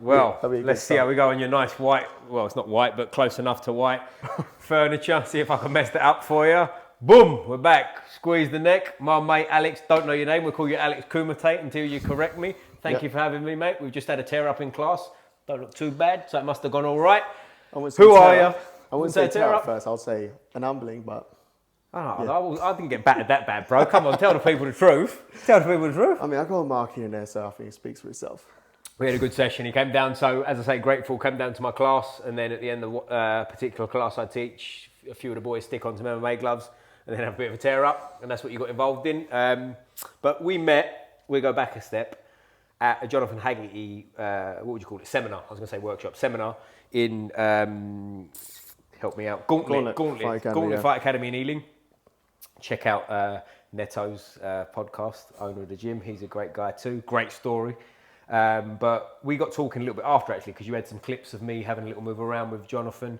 Well, let's see how we go on your nice white, well, it's not white, but close enough to white furniture. See if I can mess that up for you. Boom, we're back. Squeeze the neck. My mate Alex, don't know your name. We'll call you Alex Kumite until you correct me. Thank you for having me, mate. We've just had a tear up in class. Don't look too bad, so it must have gone all right. Who are you? I wouldn't say tear up first. I'll say an humbling, but... I didn't get battered that bad, bro. Come on, tell the people the truth. Tell the people the truth. I mean, I got a marking in there, so I think it speaks for itself. We had a good session. He came down, so as I say, grateful, came down to my class, and then at the end of a particular class I teach, a few of the boys stick on some MMA gloves and then have a bit of a tear up, and that's what you got involved in. But we go back a step, at a Jonathan Haggerty, what would you call it, seminar, I was going to say workshop, seminar in, help me out, Gauntlet Fight Academy in Ealing. Check out Neto's podcast, owner of the gym. He's a great guy too, great story. But we got talking a little bit after actually, because you had some clips of me having a little move around with Jonathan,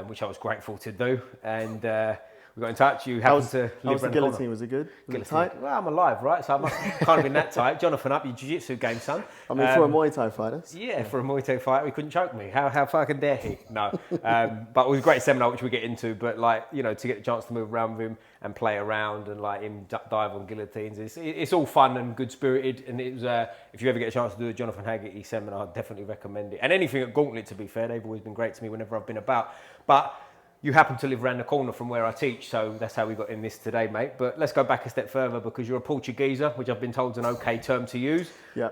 which I was grateful to do. And we got in touch. You happened to live around the guillotine? Was it good? Was it tight? Well, I'm alive, right? So I can't have been that tight. Jonathan, up your Jiu Jitsu game, son. I mean, for a Muay Thai fighter. Yeah, for a Muay Thai fighter, he couldn't choke me. How fucking dare he? No. But it was a great seminar, which we get into. But like, you know, to get the chance to move around with him and play around and like him dive on guillotines, it's all fun and good spirited. And it was, if you ever get a chance to do a Jonathan Haggerty seminar, I'd definitely recommend it. And anything at Gauntlet, to be fair, they've always been great to me whenever I've been about. But you happen to live around the corner from where I teach, so that's how we got in this today, mate. But let's go back a step further, because you're a Portugueser, which I've been told is an okay term to use. Yeah.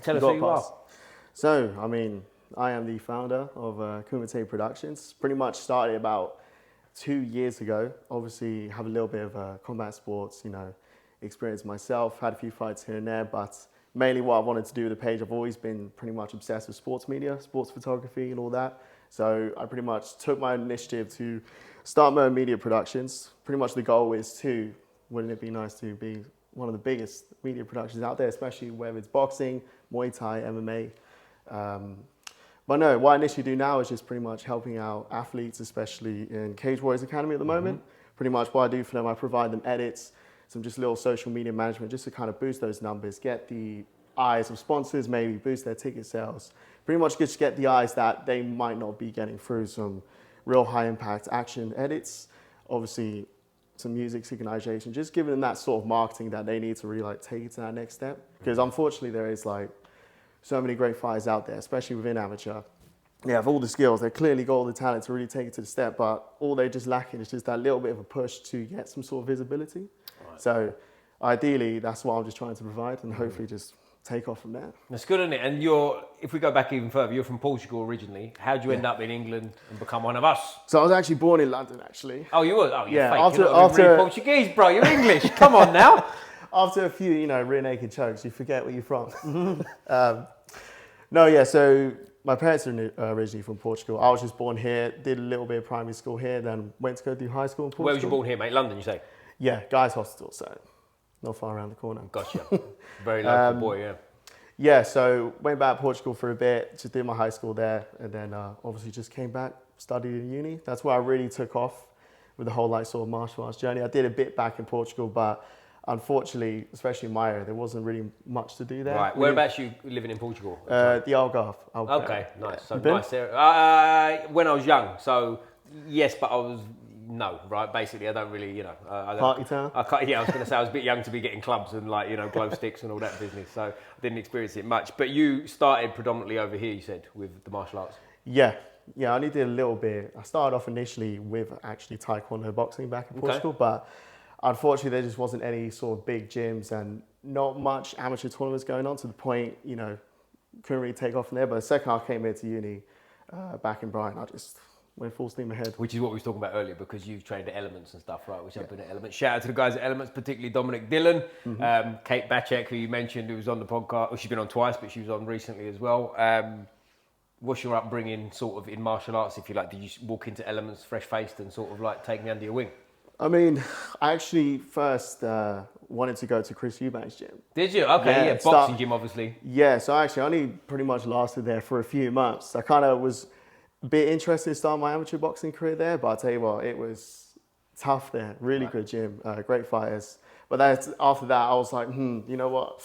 Tell us who you are. So, I mean, I am the founder of Kumite Productions. Pretty much started about 2 years ago. Obviously, have a little bit of combat sports, experience myself. Had a few fights here and there, but mainly what I wanted to do with the page, I've always been pretty much obsessed with sports media, sports photography and all that. So I pretty much took my initiative to start my own media productions. Pretty much the goal is to, wouldn't it be nice to be one of the biggest media productions out there, especially whether it's boxing, Muay Thai, MMA. But no, what I initially do now is just pretty much helping out athletes, especially in Cage Warriors Academy at the moment. Pretty much what I do for them, I provide them edits, some just little social media management, just to kind of boost those numbers, get the eyes of sponsors, maybe boost their ticket sales. Pretty much just get the eyes that they might not be getting through some real high impact action edits. Obviously, some music synchronization, just giving them that sort of marketing that they need to really like take it to that next step. Because unfortunately, there is like so many great fighters out there, especially within amateur. They have all the skills, they clearly got all the talent to really take it to the step, but all they're just lacking is just that little bit of a push to get some sort of visibility. Right. So ideally, that's what I'm just trying to provide, and hopefully just take off from there. That's good, isn't it? And if we go back even further, you're from Portugal originally. How did you end up in England and become one of us? So I was actually born in London, actually. Oh, you were? Oh, you're fake. You're not really Portuguese, bro. You're English. Come on now. After a few, rear naked chokes, you forget where you're from. So my parents are originally from Portugal. I was just born here, did a little bit of primary school here, then went to go do high school in Portugal. Where was you born here, mate? London, you say? Yeah, Guy's Hospital, so not far around the corner. Gotcha. Very local boy, yeah. Yeah, so went back to Portugal for a bit, just did my high school there, and then obviously just came back, studied at uni. That's where I really took off with the whole sort of martial arts journey. I did a bit back in Portugal, but unfortunately, especially in my area, there wasn't really much to do there. Right, whereabouts you living in Portugal? The Algarve. Okay, nice. So nice area. When I was young, so yes, but I was... No, right? Basically, I don't really, Party town? I was going to say I was a bit young to be getting clubs and glow sticks and all that business, so I didn't experience it much. But you started predominantly over here, you said, with the martial arts? Yeah, I only did a little bit. I started off initially with actually Taekwondo boxing back in Portugal, but unfortunately there just wasn't any sort of big gyms and not much amateur tournaments going on to the point, couldn't really take off from there. But the second I came here to uni, back in Brighton, I just went full steam ahead. Which is what we were talking about earlier, because you've trained at Elements and stuff, right? Which I've been at Elements. Shout out to the guys at Elements, particularly Dominic Dillon, Kate Bacek, who you mentioned, who was on the podcast. Well, she's been on twice, but she was on recently as well. What's your upbringing sort of in martial arts, if you like? Did you walk into Elements fresh-faced and sort of take me under your wing? I mean, I actually first wanted to go to Chris Eubank's gym. Did you? Okay, yeah, boxing gym, obviously. Yeah, so I only pretty much lasted there for a few months. I kind of was a bit interested to start my amateur boxing career there, but I'll tell you what, it was tough there. Really good gym, great fighters. But after that, I was like, you know what?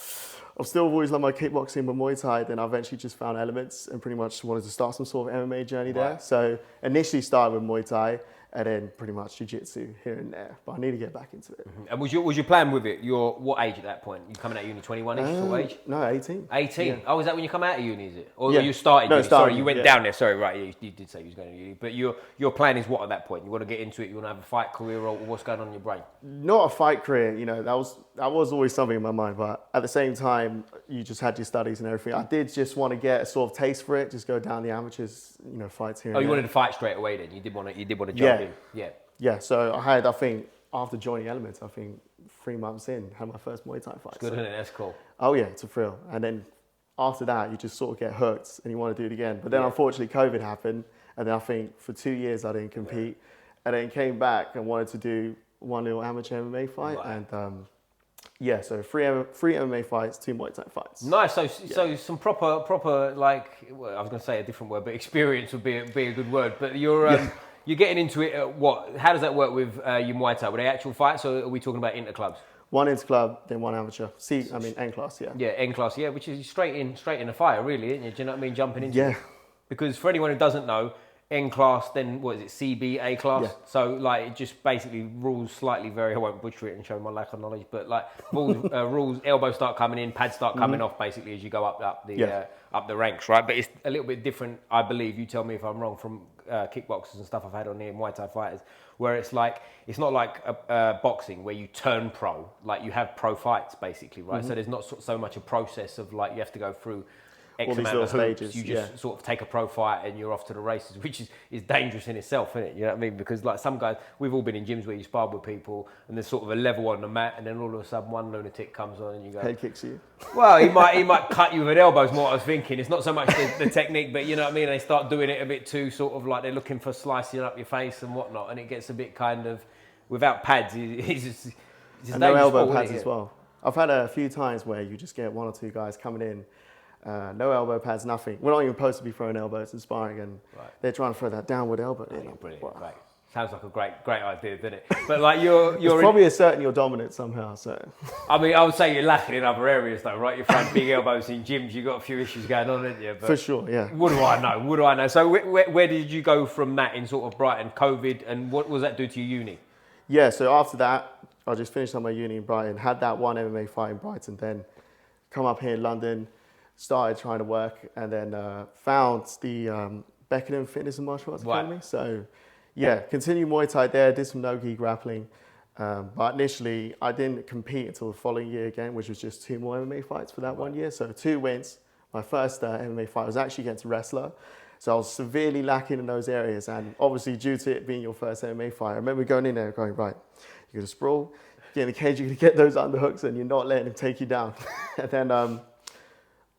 I've still always loved my kickboxing, but Muay Thai, then I eventually just found elements and pretty much wanted to start some sort of MMA journey there. Right. So initially started with Muay Thai and then pretty much Jiu Jitsu here and there. But I need to get back into it. And was your plan with it? What age at that point? You coming out of uni 21-ish sort of age? No, 18. 18. Yeah. Oh, is that when you come out of uni? Is it? Or Yeah. you started? No, uni? started, Sorry, you went yeah. down there. Sorry, right? You did say you was going to uni. But your plan is what at that point? You want to get into it? You want to have a fight career, or what's going on in your brain? Not a fight career, you know, that was always something in my mind, but at the same time, you just had your studies and everything. I did just want to get a sort of taste for it, just go down the amateurs, you know, fights here. Oh, and you there. wanted to fight straight away then? You did want to jump Yeah. in? Yeah. Yeah, so I think, after joining Elements, I think 3 months in, had my first Muay Thai fight. Good, isn't it? That's cool. Oh yeah, it's a thrill. And then after that, you just sort of get hooked and you want to do it again. But then unfortunately COVID happened, and then I think for 2 years I didn't compete, and then came back and wanted to do one little amateur MMA fight, Right. and yeah, so three MMA fights, 2 Muay Thai fights. Nice. So some proper like, well, I was going to say a different word, but experience would be a good word. But you're getting into it at what? How does that work with your Muay Thai? Were they actual fights, or are we talking about interclubs? 1 inter club, then 1 amateur. N class, yeah. Yeah, N class, yeah, which is straight in the fire, really, isn't it? Do you know what I mean? Jumping into Yeah. it. Because for anyone who doesn't know, N class, then what is it? CB, A class. Yeah. So like it just basically rules slightly vary. I won't butcher it and show my lack of knowledge, but like rules, elbows start coming in, pads start coming off basically as you go up the ranks, right? But it's a little bit different, I believe. You tell me if I'm wrong, from kickboxers and stuff I've had on here, Muay Thai fighters, where it's not like boxing where you turn pro, like you have pro fights basically, right? So there's not so much a process of like you have to go through X All these amount of little hoops. stages, You just sort of take a pro fight and you're off to the races, which is dangerous in itself, isn't it? You know what I mean? Because like some guys, we've all been in gyms where you spar with people and there's sort of a level on the mat, and then all of a sudden one lunatic comes on and you go, Head kicks you. well, he might cut you with an elbow is what I was thinking. It's not so much the technique, but you know what I mean? They start doing it a bit too sort of like they're looking for slicing up your face and whatnot, and it gets a bit kind of, without pads, it's And no elbow pads as well. I've had a few times where you just get 1 or 2 guys coming in, no elbow pads, nothing. We're not even supposed to be throwing elbows and sparring, and they're trying to throw that downward elbow. Brilliant, right. Sounds like a great idea, doesn't it? But like you're probably asserting your dominance somehow. So I mean, I would say you're lacking in other areas though, right? You're throwing big elbows in gyms. You've got a few issues going on, haven't you? But for sure, yeah. What do I know? So where did you go from that in sort of Brighton, COVID, and what does that do to your uni? Yeah, so after that, I just finished up my uni in Brighton, had that 1 MMA fight in Brighton, then come up here in London, started trying to work, and then found the Beckenham Fitness and Martial Arts Academy. So yeah, continued Muay Thai there, did some no-gi grappling. But initially, I didn't compete until the following year again, which was just 2 more MMA fights for that 1 year. So 2 wins. My first MMA fight was actually against a wrestler. So I was severely lacking in those areas. And obviously, due to it being your first MMA fight, I remember going in there going, right, you're going to sprawl, get in the cage, you're going to get those underhooks, and you're not letting him take you down. And then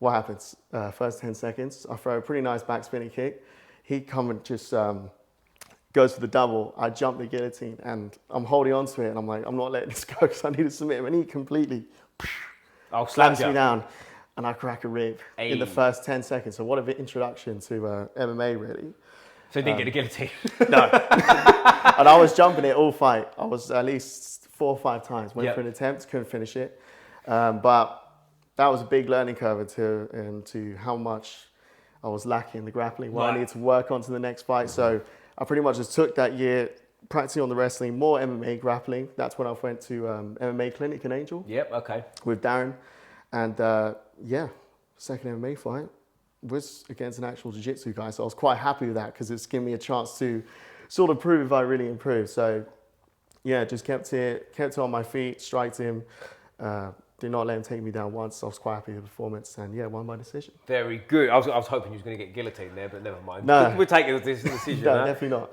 what happens? First 10 seconds, I throw a pretty nice back spinning kick. He come and just goes for the double. I jump the guillotine, and I'm holding on to it, and I'm like, I'm not letting this go because I need to submit him. And he completely slams me down, and I crack a rib in the first 10 seconds. So what an introduction to MMA, really. So you didn't get a guillotine? No. And I was jumping it all fight. I was at least 4 or 5 times. Went for an attempt, couldn't finish it. But that was a big learning curve into how much I was lacking in the grappling, what I needed to work on to the next fight. So I pretty much just took that year practicing on the wrestling, more MMA grappling. That's when I went to MMA clinic in Angel. Yep, okay. With Darren. And second MMA fight was against an actual Jiu Jitsu guy. So I was quite happy with that because it's given me a chance to sort of prove if I really improved. So yeah, just kept it on my feet, striked him. Did not let him take me down once. I was quite happy with the performance, and yeah, won by decision. Very good. I was hoping you was going to get guillotined there, but never mind. No. We're taking this decision. No, definitely not.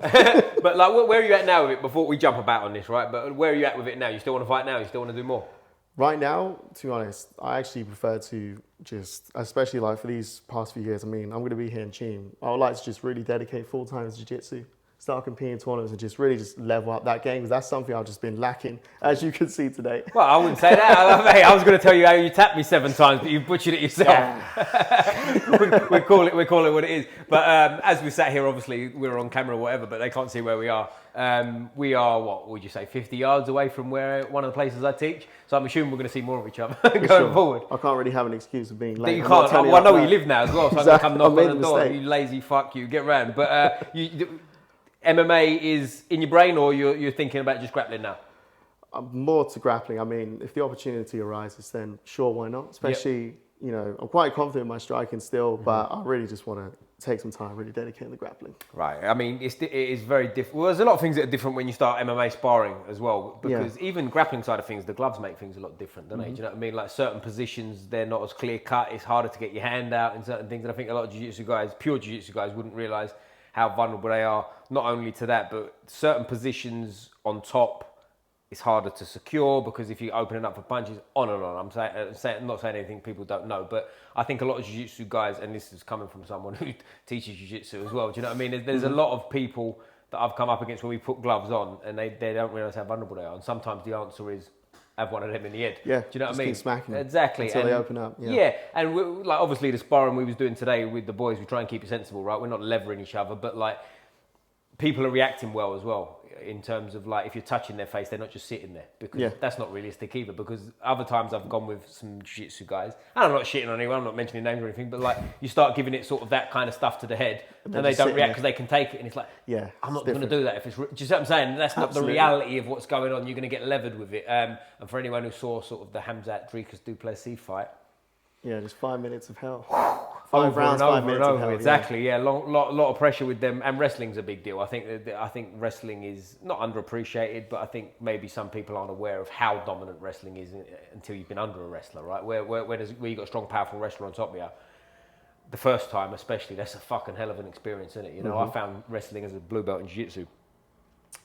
But like, where are you at now with it? Before we jump about on this, right? But where are you at with it now? You still want to fight now? You still want to do more? Right now, to be honest, I actually prefer to just, especially like for these past few years, I mean, I'm going to be here in Cheam. I would like to just really dedicate full time to Jiu Jitsu. start competing in tournaments and just really just level up that game, because that's something I've just been lacking, as you can see today. Well, I wouldn't say that. Hey, I was going to tell you how you tapped me 7 times, but you butchered it yourself. Yeah. we call it what it is. But as we sat here, obviously we're on camera or whatever, but they can't see where we are. We are, what would you say, 50 yards away from where one of the places I teach. So I'm assuming we're going to see more of each other going forward. I can't really have an excuse of being late. You can't. I know where you live now as well, so Exactly. I'm going to come knock on the door. Mistake. You lazy fuck, you get round. But MMA is in your brain, or you're thinking about just grappling now? I'm more to grappling. I mean, if the opportunity arises, then sure, why not? Especially, you know, I'm quite confident in my striking still, but I really just want to take some time, really dedicate to grappling. Right. I mean, it is very different. Well, there's a lot of things that are different when you start MMA sparring as well, because even grappling side of things, the gloves make things a lot different, don't they? Do you know what I mean? Like certain positions, they're not as clear cut. It's harder to get your hand out in certain things. And I think a lot of jiu-jitsu guys, pure jiu-jitsu guys, wouldn't realise how vulnerable they are, not only to that, but certain positions on top, it's harder to secure because if you're opening up for punches, on and on. I'm not saying anything people don't know, but I think a lot of jiu-jitsu guys, and this is coming from someone who teaches jiu-jitsu as well, do you know what I mean? There's a lot of people that I've come up against when we put gloves on and they don't realise how vulnerable they are. And sometimes the answer is, have one of them in the head. Yeah, do you know what I mean? Keep smacking them exactly. until they open up. Yeah, and like obviously the sparring we was doing today with the boys, we try and keep it sensible, right? We're not levering each other, but like people are reacting well as well in terms of like if you're touching their face, they're not just sitting there, because that's not realistic either. Because other times I've gone with some jiu-jitsu guys, and I'm not shitting on anyone, I'm not mentioning names or anything, but like you start giving it sort of that kind of stuff to the head, and they don't react because they can take it, and it's like, I'm not going to do that if it's. Do you see what I'm saying? That's not the reality of what's going on. You're going to get levered with it. And for anyone who saw sort of the Hamzat Dricus Duplessis fight. Yeah, just 5 minutes of hell. Five rounds, 5 minutes of hell. Exactly, yeah. Lot of pressure with them, and wrestling's a big deal. I think wrestling is not underappreciated, but I think maybe some people aren't aware of how dominant wrestling is until you've been under a wrestler, right? Where you got a strong, powerful wrestler on top of you, the first time especially, that's a fucking hell of an experience, isn't it? You know, I found wrestling as a blue belt in jiu-jitsu,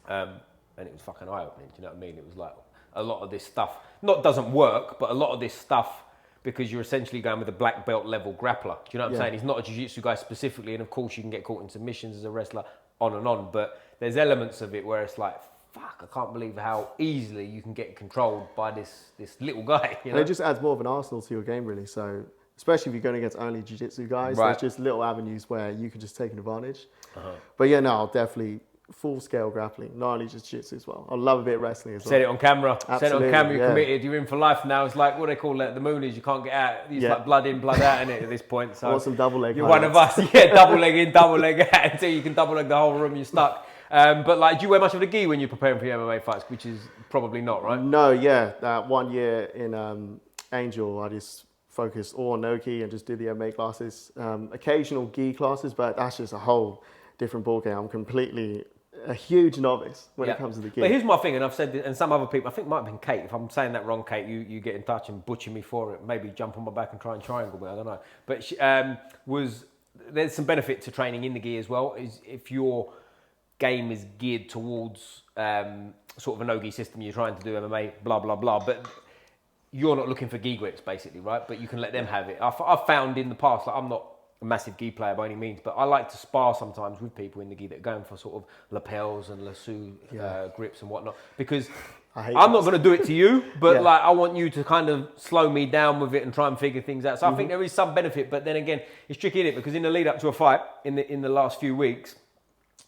and it was fucking eye-opening. Do you know what I mean? It was like a lot of this stuff doesn't work, but a lot of this stuff, because you're essentially going with a black belt level grappler. Do you know what I'm saying? He's not a jiu-jitsu guy specifically, and of course you can get caught in submissions as a wrestler, on and on, but there's elements of it where it's like, fuck, I can't believe how easily you can get controlled by this little guy. You know? And it just adds more of an arsenal to your game, really. So, especially if you're going against only jiu-jitsu guys, there's just little avenues where you can just take an advantage. But yeah, no, I'll definitely full-scale grappling, not only just jiu-jitsu as well. I love a bit of wrestling as well. Said it on camera. Absolutely, said it on camera, you're committed, you're in for life now. It's like, what do they call it? The Moonies, you can't get out. It's like blood in, blood out, innit, at this point. So I want some double leg. You're one of us. Yeah, double leg in, double leg out. Until you can double leg the whole room, you're stuck. But like, do you wear much of the gi when you're preparing for your MMA fights? Which is probably not, right? No, yeah. 1 year in Angel, I just focused all on no gi and just did the MMA classes. Occasional gi classes, but that's just a whole different ballgame. I'm completely a huge novice when it comes to the gi. But here's my thing, and I've said this, and some other people, I think it might have been Kate. If I'm saying that wrong, Kate, you get in touch and butcher me for it. Maybe jump on my back and try and triangle me. I don't know. But she, there's some benefit to training in the gi as well. Is if your game is geared towards sort of a no-gi system, you're trying to do MMA, blah blah blah, but you're not looking for gi grips basically, right? But you can let them have it. I've found in the past, like I'm not a massive gi player by any means, but I like to spar sometimes with people in the gi that are going for sort of lapels and lasso grips and whatnot, because I'm not going to do it to you, but like I want you to kind of slow me down with it and try and figure things out. So I think there is some benefit, but then again, it's tricky, innit? Because in the lead up to a fight, in the last few weeks,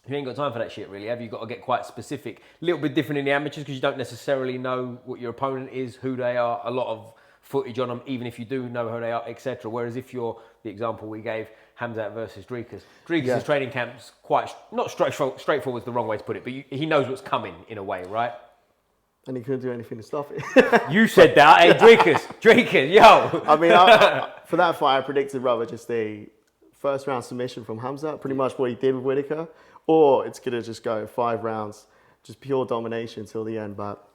you ain't got time for that shit, really, have you? Got to get quite specific. A little bit different in the amateurs because you don't necessarily know what your opponent is, who they are, a lot of footage on them, even if you do know who they are, etc. Whereas if you're, the example we gave, Hamzat versus Dricus. Dricus' training camp's quite, not straightforward is the wrong way to put it, but he knows what's coming in a way, right? And he couldn't do anything to stop it. You said that, hey, Dricus, yo. I mean, for that fight, I predicted rather just a first round submission from Hamzat, pretty much what he did with Whitaker, or it's going to just go 5 rounds, just pure domination till the end. But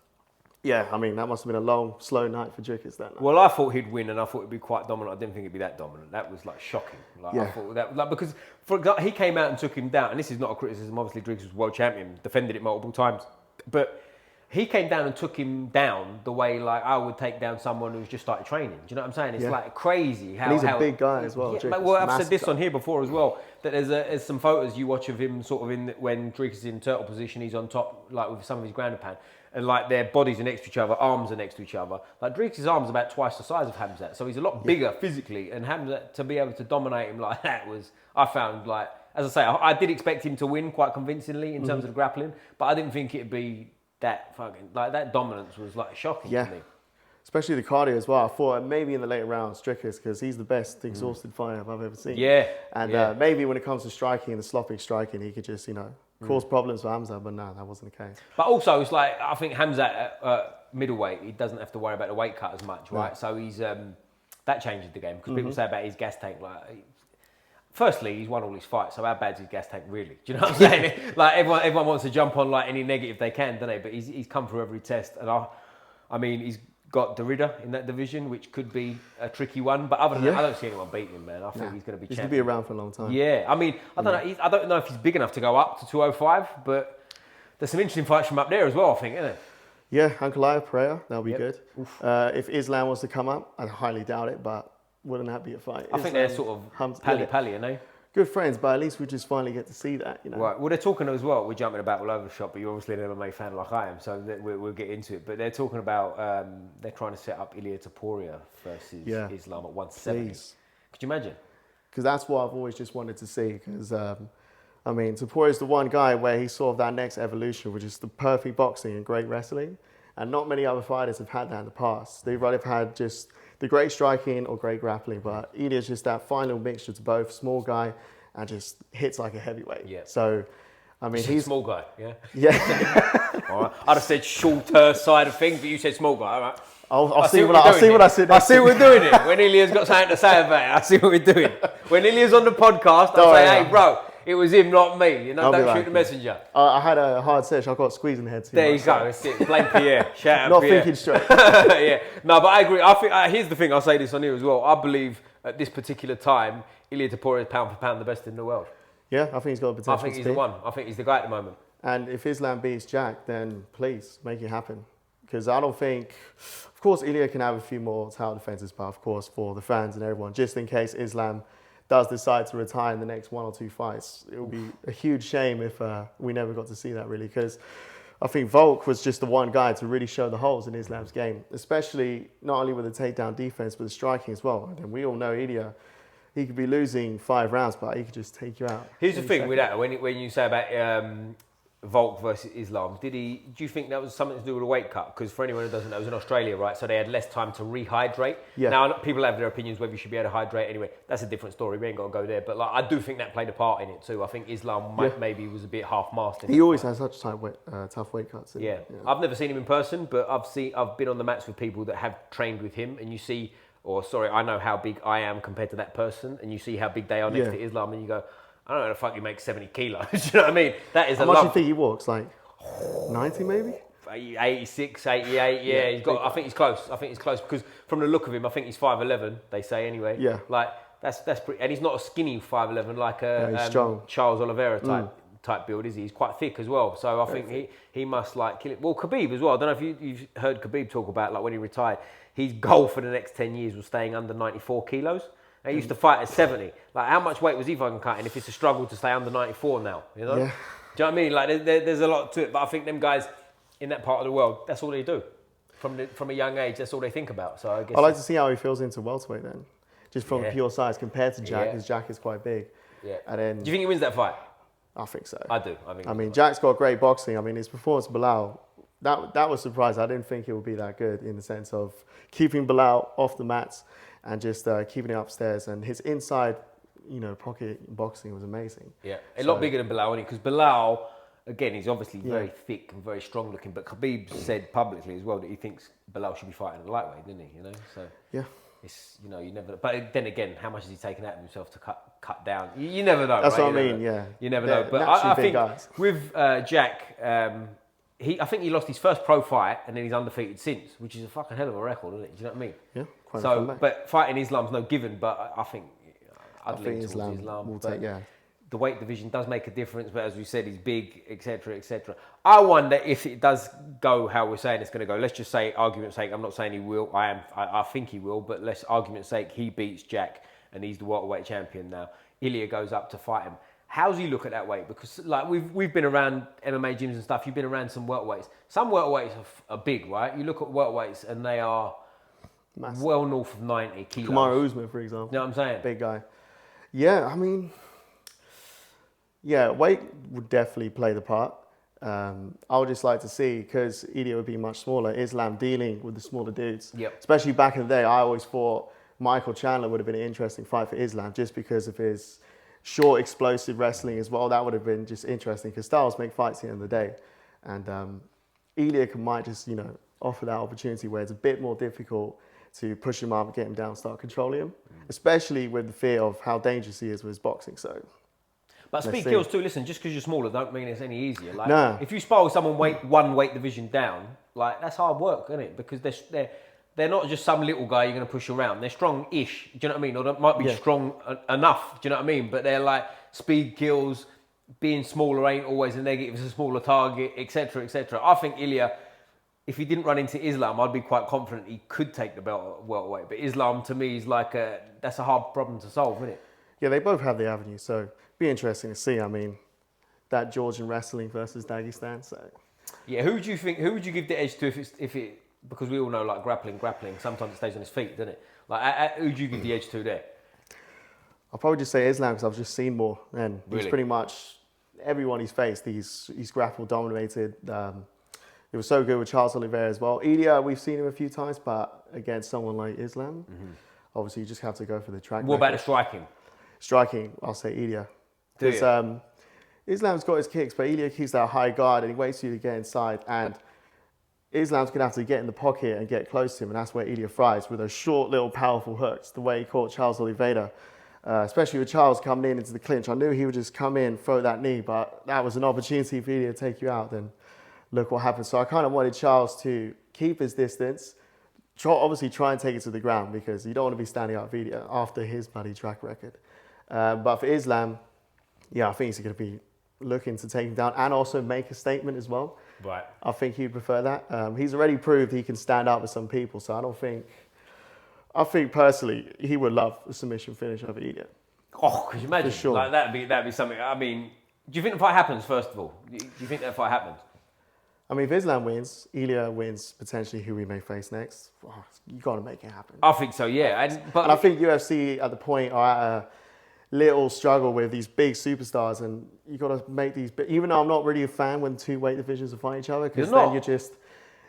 yeah, I mean, that must have been a long, slow night for Dricus that night. Well, I thought he'd win, and I thought he'd be quite dominant. I didn't think he'd be that dominant. That was like shocking. Like, I thought that, like, because for example, he came out and took him down, and this is not a criticism. Obviously, Dricus was world champion, defended it multiple times, but he came down and took him down the way like I would take down someone who's just started training. Do you know what I'm saying? It's like crazy how... And he's a big guy as well. Yeah, well, I've said this on here before as well, that there's some photos you watch of him sort of in when Drake is in turtle position, he's on top like with some of his ground pound, and like their bodies are next to each other, arms are next to each other. Like Drake's arms are about twice the size of Hamzat, so he's a lot bigger physically, and Hamzat, to be able to dominate him like that was, I found like, as I say, I did expect him to win quite convincingly in terms of the grappling, but I didn't think it'd be that fucking, like that dominance was like shocking to me. Especially the cardio as well. I thought maybe in the later rounds, Strickers, because he's the best exhausted fighter I've ever seen. Yeah. And maybe when it comes to striking and the sloppy striking, he could just, you know, cause problems for Hamza, but no, that wasn't the case. But also, it's like, I think Hamza at middleweight, he doesn't have to worry about the weight cut as much, right? So he's, that changes the game, because people say about his gas tank, like, firstly, he's won all his fights, so how bad's his gas tank really? Do you know what I'm saying? Like everyone wants to jump on like any negative they can, don't they? But he's come through every test, and I mean, he's got Derrida in that division, which could be a tricky one. But other than that, I don't see anyone beating him, man. I think he's going to be champion. He's going to be around for a long time. Yeah, I mean, I don't know. I don't know if he's big enough to go up to 205, but there's some interesting fights from up there as well, I think, isn't it? Yeah, Ankalaev, Pereira, that'll be good. If Islam was to come up, I highly doubt it, but wouldn't that be a fight? I think they're sort of pally, aren't they? Good friends, but at least we just finally get to see that, you know. Right. Well, they're talking as well. We're jumping about all over the shop, but you're obviously an MMA fan like I am, so we'll get into it. But they're talking about they're trying to set up Ilia Topuria versus Islam at 170. Please. Could you imagine? Because that's what I've always just wanted to see. Because I mean, Topuria is the one guy where he saw that next evolution, which is the perfect boxing and great wrestling, and not many other fighters have had that in the past. They've either had just the great striking or great grappling, but Ilia's just that final mixture to both, small guy and just hits like a heavyweight. Yeah. So, I mean, he's a small guy, yeah? Yeah. All right. I'd have said shorter side of things, but you said small guy, all right? I'll see what I said. I see what we're doing here. When Ilia's got something to say about it, I see what we're doing. When Ilia's on the podcast, I'll say, hey, bro, it was him, not me. You know, don't shoot the messenger. I had a hard session. I got squeezing the head too There much. You go. That's it. Blame Pierre. Shout out not Pierre. Thinking straight. Yeah. No, but I agree. I think here's the thing. I'll say this on here as well. I believe at this particular time, Ilia Topuria is pound for pound the best in the world. Yeah, I think he's got the potential. I think he's the one. I think he's the guy at the moment. And if Islam beats Jack, then please make it happen. Because I don't think, of course, Ilia can have a few more title defenses, but of course, for the fans and everyone, just in case Islam does decide to retire in the next 1 or 2 fights, it would be a huge shame if we never got to see that, really. Because I think Volk was just the one guy to really show the holes in Islam's game, especially not only with the takedown defense, but the striking as well. And we all know Ilia, he could be losing 5 rounds, but he could just take you out. Here's the thing with that, when you say about Volk versus Islam, do you think that was something to do with the weight cut? Because for anyone who doesn't know, it was in Australia, right? So they had less time to rehydrate. Yeah. Now, people have their opinions whether you should be able to hydrate anyway. That's a different story. We ain't got to go there. But like, I do think that played a part in it too. I think Islam maybe was a bit half-mast. He always has such tough weight cuts. Yeah. I've never seen him in person, but I've been on the mats with people that have trained with him, and you see, I know how big I am compared to that person, and you see how big they are next to Islam, and you go, I don't know how the fuck you make 70 kilos. Do you know what I mean? That is how much do you think he walks? Like 90 maybe? 86, 88, yeah. He's got. I think he's close. Because from the look of him, I think he's 5'11", they say anyway. Yeah. Like, that's pretty, and he's not a skinny 5'11", like a Charles Oliveira type build, is he? He's quite thick as well. So I think he must like kill it. Well, Khabib as well. I don't know if you've heard Khabib talk about like when he retired, his goal for the next 10 years was staying under 94 kilos. He used to fight at 70. Like, how much weight was he fucking cutting if it's a struggle to stay under 94 now, you know? Yeah. Do you know what I mean? Like, there's a lot to it, but I think them guys in that part of the world, that's all they do. From a young age, that's all they think about. So I guess I'd like to see how he feels into welterweight then. Just from pure size compared to Jack, because Jack is quite big. Yeah. And then, do you think he wins that fight? I think so. I do. I mean, Jack's got great boxing. I mean, his performance with Bilal, that was surprising. I didn't think it would be that good in the sense of keeping Bilal off the mats and just keeping it upstairs. And his inside, pocket boxing was amazing. Yeah, a lot bigger than Bilal, isn't he? Because Bilal, again, he's obviously very thick and very strong looking. But Khabib said publicly as well that he thinks Bilal should be fighting at the lightweight, didn't he? So yeah, it's you never. But then again, how much has he taken out of himself to cut down? You never know. That's right? what I mean. Yeah, you never know. But I think with Jack. I think he lost his first pro fight and then he's undefeated since, which is a fucking hell of a record, isn't it? Do you know what I mean? Yeah, quite so, but fighting Islam's no given, but I think I'd lean towards Islam. Will take, the weight division does make a difference, but as we said, he's big, etc., etc. I wonder if it does go how we're saying it's going to go. Let's just say, argument's sake, I'm not saying he will. I think he will, but let's argument's sake, he beats Jack, and he's the welterweight champion now. Ilya goes up to fight him. How does he look at that weight? Because like we've been around MMA gyms and stuff. You've been around some welterweights. Some welterweights are big, right? You look at welterweights and they are massive. Well north of 90 kilos. Kamaru Usman, for example. You know what I'm saying? Big guy. Yeah, I mean, yeah, weight would definitely play the part. I would just like to see, because Ilya would be much smaller, Islam dealing with the smaller dudes. Yep. Especially back in the day, I always thought Michael Chandler would have been an interesting fight for Islam just because of his short, explosive wrestling as well. That would have been just interesting because styles make fights at the end of the day. And Ilya might just, offer that opportunity where it's a bit more difficult to push him up, get him down, start controlling him, especially with the fear of how dangerous he is with his boxing. So, but speed kills too. Listen, just because you're smaller don't mean it's any easier. Like, no. If you spar with someone one weight division down, like that's hard work, isn't it? Because they're not just some little guy you're going to push around. They're strong-ish. Do you know what I mean? Or they might be strong enough. Do you know what I mean? But they're like speed kills. Being smaller ain't always a negative. It's a smaller target, etc., etc. I think Ilya, if he didn't run into Islam, I'd be quite confident he could take the belt at welterweight. But Islam, to me, is like that's a hard problem to solve, isn't it? Yeah, they both have the avenue, so it'd be interesting to see. I mean, that Georgian wrestling versus Dagestan. So, yeah, who would you give the edge to if it? Because we all know, like grappling, sometimes it stays on his feet, doesn't it? Like, who do you give the edge to there? I'll probably just say Islam because I've just seen more, and really? He's pretty much everyone he's faced. He's grapple dominated. He was so good with Charles Oliveira as well. Ilya, we've seen him a few times, but against someone like Islam, obviously you just have to go for the track. What about the striking? Striking, I'll say Ilya. Because Islam's got his kicks, but Ilya keeps that high guard and he waits for you to get inside. And Islam's going to have to get in the pocket and get close to him, and that's where Ilya thrives, with those short, little, powerful hooks, the way he caught Charles Oliveira. Especially with Charles coming into the clinch. I knew he would just come in, throw that knee, but that was an opportunity for Ilya to take you out. Then look what happened. So I kind of wanted Charles to keep his distance, obviously try and take it to the ground because you don't want to be standing out of Ilya after his bloody track record. But for Islam, I think he's going to be looking to take him down and also make a statement as well. Right. I think he'd prefer that. He's already proved he can stand up with some people, so I think personally he would love a submission finish over Ilya. Oh, could you imagine? For sure. Like that'd be something. I mean, do you think the fight happens first of all? Do you think that fight happens? I mean, if Islam wins, Ilya wins potentially who we may face next. Oh, you got to make it happen. I think so, yeah. And I think UFC at the point are at a little struggle with these big superstars, and you got to make these. Even though I'm not really a fan when two weight divisions are fighting each other, because then you're just.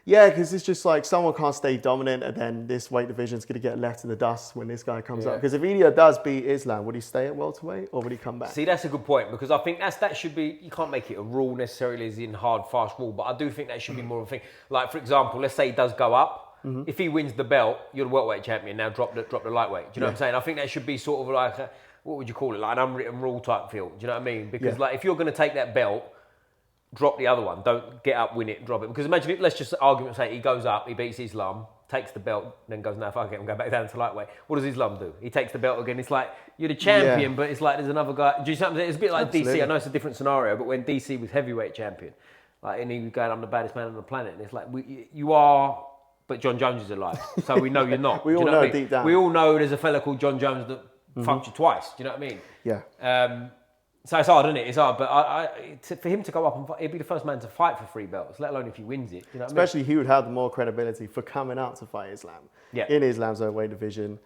Yeah, because it's just like someone can't stay dominant and then this weight division's going to get left in the dust when this guy comes up. Because if Ilya does beat Islam, would he stay at welterweight or would he come back? See, that's a good point, because I think that should be, you can't make it a rule necessarily as in hard, fast rule, but I do think that should be more of a thing. Like, for example, let's say he does go up. If he wins the belt, you're the welterweight champion, now drop the lightweight. Do you know what I'm saying? I think that should be sort of like, what would you call it, like an unwritten rule type feel. Do you know what I mean? Because like if you're going to take that belt, drop the other one. Don't get up, win it, drop it. Because imagine let's just argument say he goes up, he beats Islam, takes the belt, then goes, no, fuck it, I'm going back down to lightweight. What does Islam do? He takes the belt again. It's like, you're the champion, but it's like there's another guy. Do you see what I'm saying? It's a bit like Absolutely. DC. I know it's a different scenario, but when DC was heavyweight champion, like, and he was going, I'm the baddest man on the planet. And it's like, you are, but John Jones is alive. So we know you're not. We all know deep down. We all know there's a fella called John Jones that fucked you twice. Do you know what I mean? Yeah. So it's hard, isn't it? It's hard, but for him to go up and fight, he'd be the first man to fight for 3 belts, let alone if he wins it. You know what Especially he would have the more credibility for coming out to fight Islam in Islam's own weight division.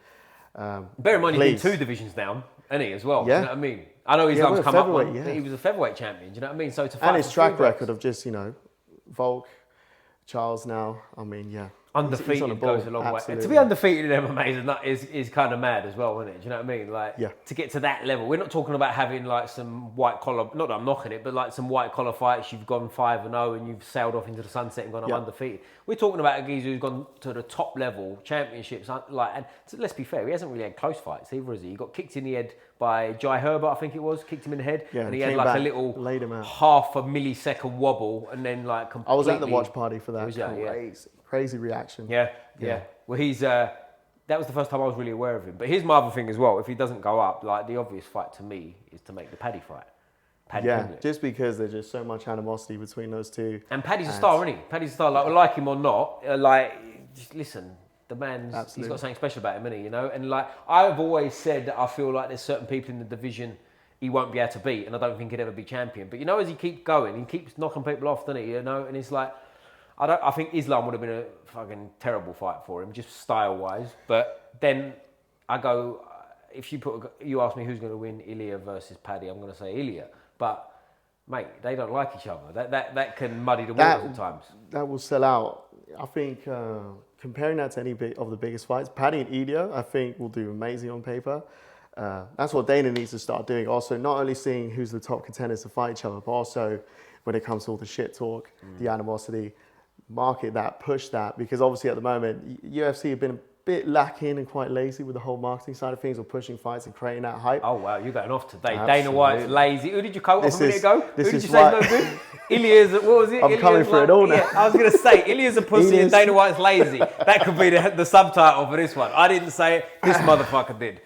Bear in mind, he's been 2 divisions down, isn't he, as well? Yeah. Do you know what I mean? I know Islam's come up one, but he was a featherweight champion. Do you know what I mean? So to fight and his for track 3 record belts, of just, Volk, Charles now, I mean, yeah. undefeated he's on the ball, goes a long way. And to absolutely. be undefeated in MMA is kind of mad as well, isn't it? Do you know what I mean? Like, to get to that level, we're not talking about having like some white collar, not that I'm knocking it, but like some white collar fights, you've gone 5-0 and you've sailed off into the sunset and gone, I'm undefeated. We're talking about a geezer who's gone to the top level, championships, and let's be fair, he hasn't really had close fights either, has he? He got kicked in the head by Jai Herbert, I think it was, kicked him in the head, and he had like a little half a millisecond wobble, and then like completely... I was at the watch party for that. Crazy reaction. Yeah. Well, he's that was the first time I was really aware of him. But here's my other thing as well. If he doesn't go up, like the obvious fight to me is to make the Paddy fight. Paddy, yeah, just because there's just so much animosity between those two. And Paddy's a star, isn't he? Paddy's a star. Like him or not, just listen. The man's he's got something special about him, isn't he? You know, and like I've always said that I feel like there's certain people in the division he won't be able to beat, and I don't think he'd ever be champion. But you know, as he keeps going, he keeps knocking people off, doesn't he? You know, and it's like I think Islam would have been a fucking terrible fight for him, just style wise. But then I go, if you ask me who's going to win, Ilya versus Paddy, I'm going to say Ilya. But mate, they don't like each other. That can muddy the waters at times. That will sell out. I think comparing that to any of the biggest fights, Paddy and Ilya, I think will do amazing on paper. That's what Dana needs to start doing. Also, not only seeing who's the top contenders to fight each other, but also when it comes to all the shit talk, the animosity, market that, push that. Because obviously at the moment, UFC have been a bit lacking and quite lazy with the whole marketing side of things, or pushing fights and creating that hype. Oh wow, you're going off today. Absolutely. Dana White's lazy. Who did you quote off a minute ago? Who did you say why... is no good? Ilya's, what was it? I'm coming for it all now. Yeah, I was going to say, Ilya's a pussy and Dana White's lazy. That could be the subtitle for this one. I didn't say it, this motherfucker did.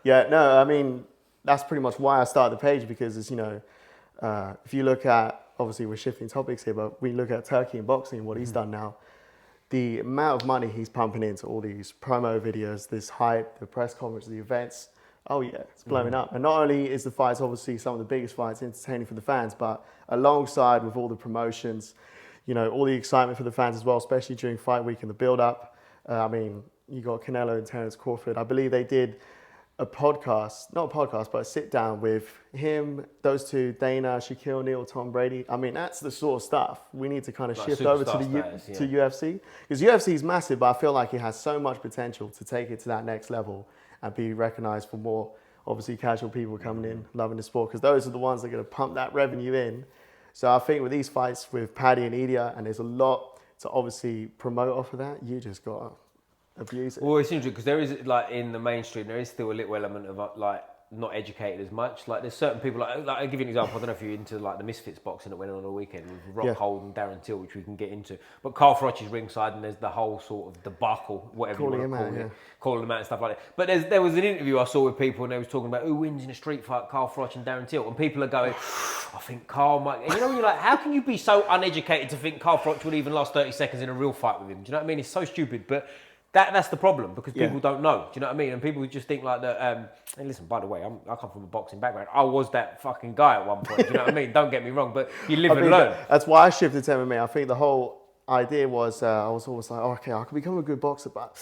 Yeah, no, I mean, that's pretty much why I started the page, because it's, if you look at, obviously we're shifting topics here, but we look at Turkey and boxing and what he's done now, the amount of money he's pumping into all these promo videos, this hype, the press conference, the events, oh yeah, it's blowing up. And not only is the fights obviously some of the biggest fights entertaining for the fans, but alongside with all the promotions, all the excitement for the fans as well, especially during fight week and the build-up. I mean, you got Canelo and Terence Crawford. I believe they did a podcast, not a podcast, but a sit down with him, those two, Dana, Shaquille O'Neal, Tom Brady. I mean, that's the sort of stuff we need to kind of shift over to to UFC. Because UFC is massive, but I feel like it has so much potential to take it to that next level and be recognized for more, obviously, casual people coming in, loving the sport, because those are the ones that are going to pump that revenue in. So I think with these fights with Paddy and Ilya, and there's a lot to obviously promote off of that, you just got to abuse it. Well, it's interesting because there is, like, in the mainstream, there is still a little element of, like, not educated as much. Like, there's certain people, like I'll give you an example. I don't know if you're into, like, the Misfits boxing that went on the weekend with Rockhold and Darren Till, which we can get into. But Carl Froch is ringside, and there's the whole sort of debacle, whatever you want to call it. Calling him out and stuff like that. But there was an interview I saw with people, and they was talking about who wins in a street fight, Carl Froch and Darren Till. And people are going, I think Carl might... And you're like, how can you be so uneducated to think Carl Froch would even last 30 seconds in a real fight with him? Do you know what I mean? It's so stupid, but... That's the problem, because people don't know. Do you know what I mean? And people just think like that. And listen, by the way, I come from a boxing background. I was that fucking guy at one point. Do you know what I mean? Don't get me wrong, but you live and learn. That's why I shifted to MMA. I think the whole idea was I was always like, okay, I can become a good boxer, but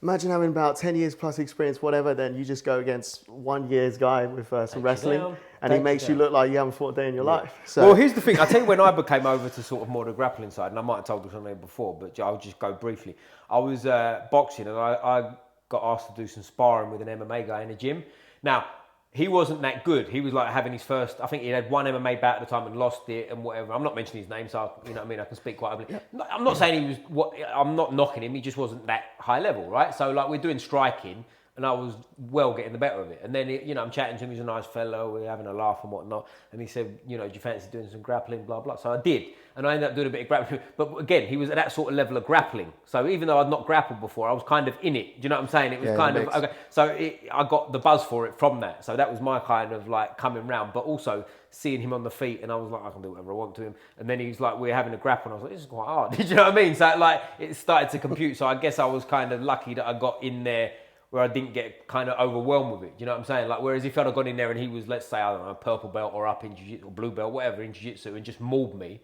imagine having about 10 years plus experience, whatever. Then you just go against 1 year's guy with some wrestling, and he makes you look like you haven't fought a day in your life. So. Well, here's the thing. I tell you, when I became over to sort of more the grappling side, and I might have told this on there before, but I'll just go briefly. I was boxing, and I got asked to do some sparring with an MMA guy in the gym. Now, he wasn't that good. He was like having his first, I think he had one MMA bout at the time and lost it and whatever. I'm not mentioning his name, so you know what I mean, I can speak quite openly. Yeah. I'm not saying he was, I'm not knocking him, he just wasn't that high level, right? So like we're doing striking, and I was well getting the better of it. And then, I'm chatting to him, he's a nice fellow, we're having a laugh and whatnot. And he said, do you fancy doing some grappling, blah, blah. So I did. And I ended up doing a bit of grappling. But again, he was at that sort of level of grappling. So even though I'd not grappled before, I was kind of in it. Do you know what I'm saying? It was kind of, okay. So I got the buzz for it from that. So that was my kind of like coming round. But also seeing him on the feet, and I was like, I can do whatever I want to him. And then he was like, we're having a grapple. And I was like, this is quite hard. Do you know what I mean? So like, it started to compute. So I guess I was kind of lucky that I got in there where I didn't get kind of overwhelmed with it. Do you know what I'm saying? Like, whereas if I'd have gone in there and he was, let's say, I don't know, a purple belt or up in jiu-jitsu or blue belt, whatever, in jiu-jitsu, and just mauled me,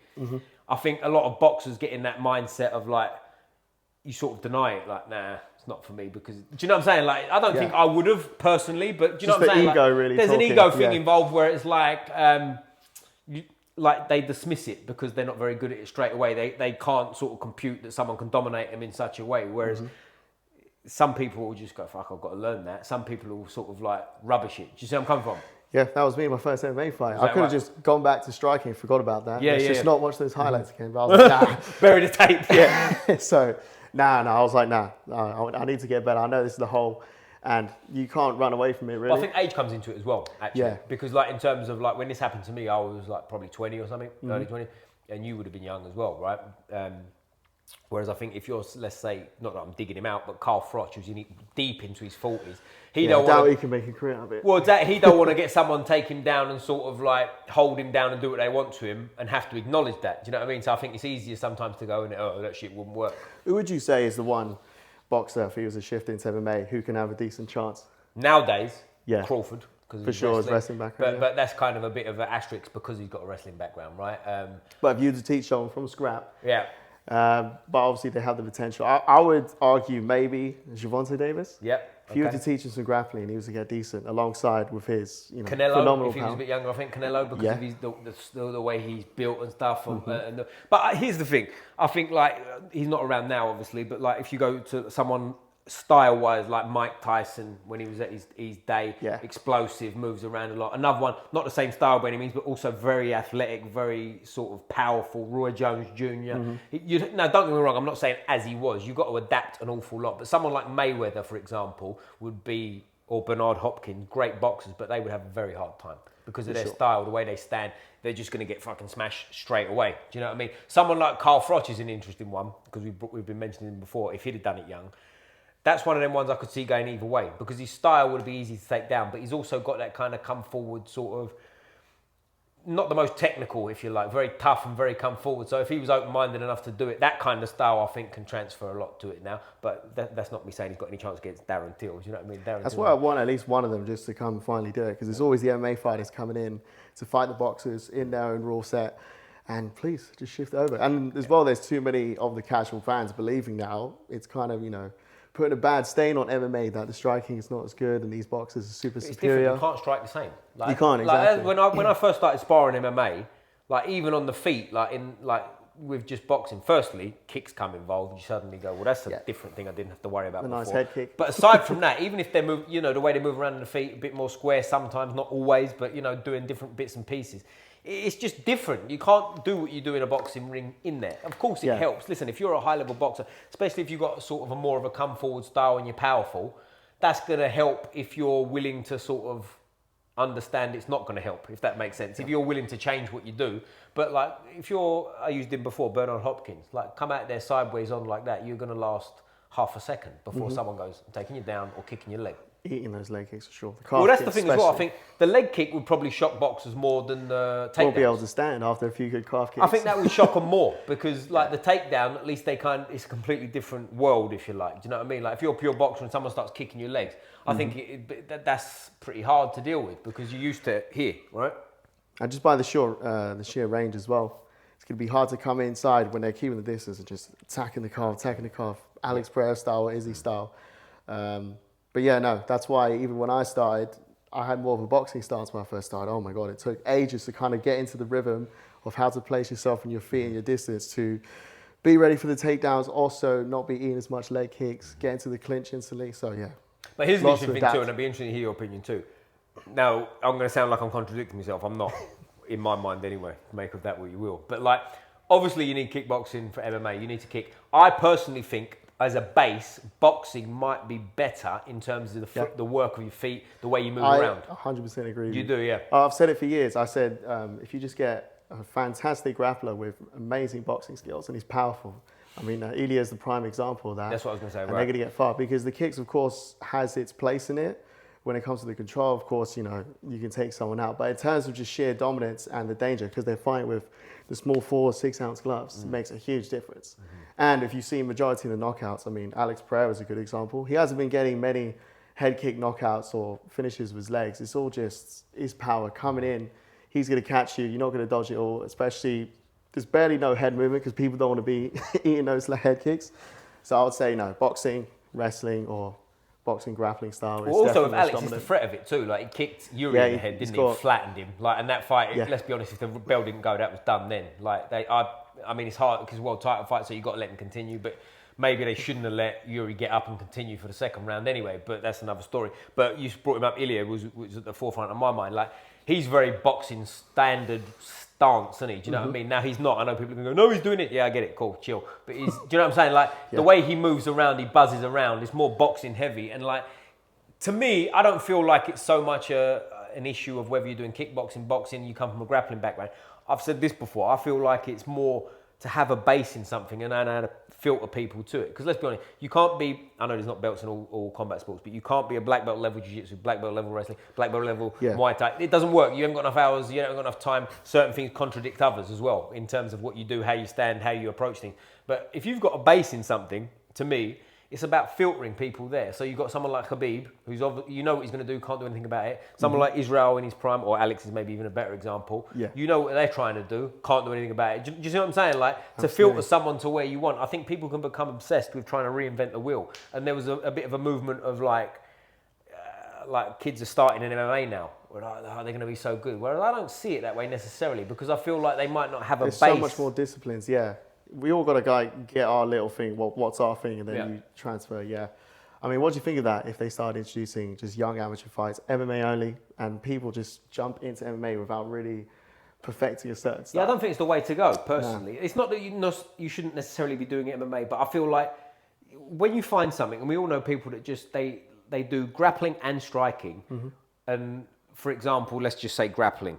I think a lot of boxers get in that mindset of like, you sort of deny it, like, nah, it's not for me, because, do you know what I'm saying? Like, I don't think I would have personally, but do you know what I'm saying? Ego, like, really there's an ego thing involved where it's like, like they dismiss it because they're not very good at it straight away. They can't sort of compute that someone can dominate them in such a way, whereas some people will just go, fuck, I've got to learn that. Some people will sort of like rubbish it. Do you see where I'm coming from? Yeah, that was me in my first MMA fight. I could have just gone back to striking and forgot about that. Yeah, just not watch those highlights again. But I was like, nah. Bury the tape. Yeah. So, I was like, I need to get better. I know this is the whole, and you can't run away from it, really. Well, I think age comes into it as well, actually. Yeah. Because like in terms of like when this happened to me, I was like probably 20 or something, early 20, and you would have been young as well, right? Whereas I think if you're, let's say, not that I'm digging him out, but Carl Froch, who's deep into his 40s, he don't doubt want he can make a career out of it. Well, he don't want to get someone take him down and sort of like hold him down and do what they want to him and have to acknowledge that. Do you know what I mean? So I think it's easier sometimes to go and that shit wouldn't work. Who would you say is the one boxer, if he was a shift into MMA, who can have a decent chance? Nowadays, Yeah. Crawford. For sure, his wrestling background. But that's kind of a bit of an asterisk because he's got a wrestling background, right? But if you were to teach someone from scrap, Yeah. but obviously they have the potential. I would argue maybe Gervonta Davis. Yep. If you were to teach him some grappling, he was to get decent alongside with his Canelo, phenomenal if he was a power. bit younger, I think Canelo because of his, the way he's built and stuff. But here's the thing: I think like he's not around now, obviously. But like if you go to someone style-wise, like Mike Tyson when he was at his day, explosive, moves around a lot. Another one, not the same style by any means, but also very athletic, very sort of powerful. Roy Jones Jr. Now, don't get me wrong, I'm not saying as he was. You've got to adapt an awful lot. But someone like Mayweather, for example, would be, or Bernard Hopkins, great boxers, but they would have a very hard time because of their style, the way they stand. They're just going to get fucking smashed straight away. Do you know what I mean? Someone like Carl Froch is an interesting one because we've been mentioning him before. If he'd have done it young, that's one of them ones I could see going either way because his style would be easy to take down, but he's also got that kind of come forward sort of, not the most technical, if you like, very tough and very come forward. So if he was open-minded enough to do it, that kind of style I think can transfer a lot to it now. But that's not me saying he's got any chance against Darren Till. Do you know what I mean? That's why I want at least one of them just to come and finally do it because it's always the MMA fighters coming in to fight the boxers in their own rule set. And please, just shift over. And as well, there's too many of the casual fans believing now. It's kind of, putting a bad stain on MMA that the striking is not as good and these boxers are super superior. Different. You can't strike the same. Like, you can't, exactly. Like when I first started sparring MMA, like even on the feet, with just boxing, firstly, kicks come involved. You suddenly go, well, that's a different thing I didn't have to worry about before. Nice head kick. But aside from that, even if they move, the way they move around in the feet, a bit more square sometimes, not always, but, doing different bits and pieces. It's just different. You can't do what you do in a boxing ring in there. Of course, it helps. Listen, if you're a high-level boxer, especially if you've got sort of a more of a come-forward style and you're powerful, that's going to help if you're willing to sort of understand it's not going to help, if that makes sense. If you're willing to change what you do. But like, I used him before, Bernard Hopkins. Like, come out there sideways on like that, you're going to last half a second before someone goes, I'm taking you down or kicking your leg. Eating those leg kicks for sure. Well, that's the thing as well. I think the leg kick would probably shock boxers more than the takedown. Won't be able to stand after a few good calf kicks. I think that would shock them more because, like, the takedown, at least it's a completely different world, if you like. Do you know what I mean? Like, if you're a pure boxer and someone starts kicking your legs, I think that's pretty hard to deal with because you're used to it here, right? And just by the sheer range as well, it's going to be hard to come inside when they're keeping the distance and just attacking the calf, Alex Pereira style or Izzy style. But yeah, no, that's why even when I started, I had more of a boxing stance when I first started. Oh my God, it took ages to kind of get into the rhythm of how to place yourself and your feet and your distance to be ready for the takedowns, also not be eating as much leg kicks, get into the clinch instantly. So yeah. But here's an interesting thing too, and I'd be interested to hear your opinion too. Now, I'm going to sound like I'm contradicting myself. I'm not, in my mind anyway. Make of that what you will. But like, obviously you need kickboxing for MMA. You need to kick. I personally think, as a base, boxing might be better in terms of the work of your feet, the way you move around. I 100% agree with you. You do, yeah. I've said it for years. I said, if you just get a fantastic grappler with amazing boxing skills and he's powerful. I mean, Ilya is the prime example of that. That's what I was going to say, and they're going to get far because the kicks, of course, has its place in it. When it comes to the control, of course, you can take someone out. But in terms of just sheer dominance and the danger, because they're fighting with the small 4 or 6 ounce gloves, it makes a huge difference. And if you see majority of the knockouts, I mean, Alex Pereira is a good example. He hasn't been getting many head kick knockouts or finishes with his legs. It's all just his power coming in. He's going to catch you. You're not going to dodge it all, especially there's barely no head movement because people don't want to be eating those head kicks. So I would say, boxing, wrestling, or boxing grappling style. Well, also with Alex, it's the threat of it too. Like, he kicked Yuri in the head, didn't he? Flattened him. Like, and that fight, let's be honest, if the bell didn't go, that was done then. Like, I mean, it's hard because world title fight, so you've got to let him continue. But maybe they shouldn't have let Yuri get up and continue for the second round anyway. But that's another story. But you brought him up. Ilya was at the forefront of my mind. Like, he's very boxing standard stance, isn't he? Do you know what I mean? Now he's not. I know people can go, no, he's doing it. Yeah, I get it. Cool, chill. But he's, do you know what I'm saying? Like, the way he moves around, he buzzes around. It's more boxing heavy. And like, to me, I don't feel like it's so much an issue of whether you're doing kickboxing, boxing, you come from a grappling background. I've said this before. I feel like it's more to have a base in something and know how to filter people to it. Because let's be honest, you can't be, I know there's not belts in all combat sports, but you can't be a black belt level jiu-jitsu, black belt level wrestling, black belt level Muay Thai. It doesn't work. You haven't got enough hours, you haven't got enough time. Certain things contradict others as well in terms of what you do, how you stand, how you approach things. But if you've got a base in something, to me, it's about filtering people there. So you've got someone like Khabib, who's you know what he's going to do, can't do anything about it. Someone like Israel in his prime, or Alex is maybe even a better example. Yeah. You know what they're trying to do, can't do anything about it. Do you see what I'm saying? Like, to Absolutely. filter someone to where you want. I think people can become obsessed with trying to reinvent the wheel. And there was a bit of a movement of like kids are starting in MMA now. We're like, oh, they're going to be so good. Whereas I don't see it that way necessarily, because I feel like they might not have a There's base. so much more disciplines, yeah. We all got to get our little thing, what's our thing, and then you transfer, yeah. I mean, what do you think of that if they started introducing just young amateur fights, MMA only, and people just jump into MMA without really perfecting a certain style? Yeah, I don't think it's the way to go, personally. No. It's not that you shouldn't necessarily be doing MMA, but I feel like when you find something, and we all know people that just, they do grappling and striking, and for example, let's just say grappling,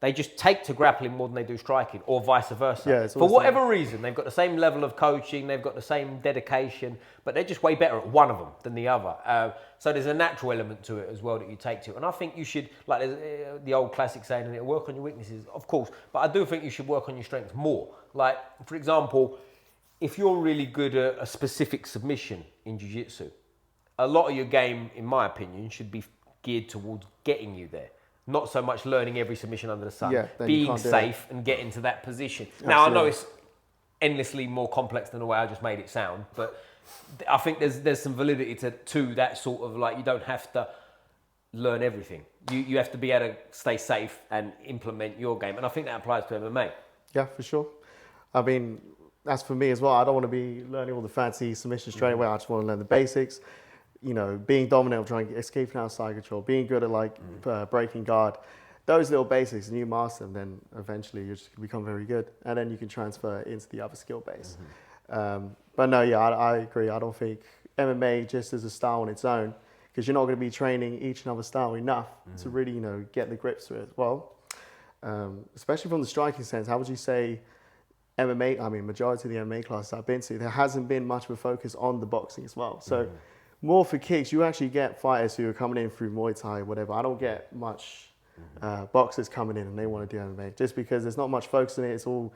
they just take to grappling more than they do striking, or vice versa. Yeah, for whatever reason, they've got the same level of coaching, they've got the same dedication, but they're just way better at one of them than the other. So there's a natural element to it as well that you take to. And I think you should, like there's the old classic saying, and it'll work on your weaknesses, of course, but I do think you should work on your strengths more. Like, for example, if you're really good at a specific submission in jiu-jitsu, a lot of your game, in my opinion, should be geared towards getting you there. Not so much learning every submission under the sun, being safe and getting to that position. Absolutely. Now, I know it's endlessly more complex than the way I just made it sound, but I think there's some validity to that sort of, like, you don't have to learn everything. You have to be able to stay safe and implement your game. And I think that applies to MMA. Yeah, for sure. I mean, that's for me as well. I don't want to be learning all the fancy submissions straight away. I just want to learn the basics. You know, being dominant, trying to escape out of side control, being good at breaking guard, those little basics, and you master them, then eventually you just become very good, and then you can transfer into the other skill base. But no, yeah, I agree. I don't think MMA just as a style on its own, because you're not going to be training each and other style enough to really, get the grips to it as well. Especially from the striking sense, how would you say MMA? I mean, majority of the MMA classes I've been to, there hasn't been much of a focus on the boxing as well. So. More for kicks, you actually get fighters who are coming in through Muay Thai, whatever. I don't get much boxers coming in and they want to do MMA, just because there's not much focus on it. It's all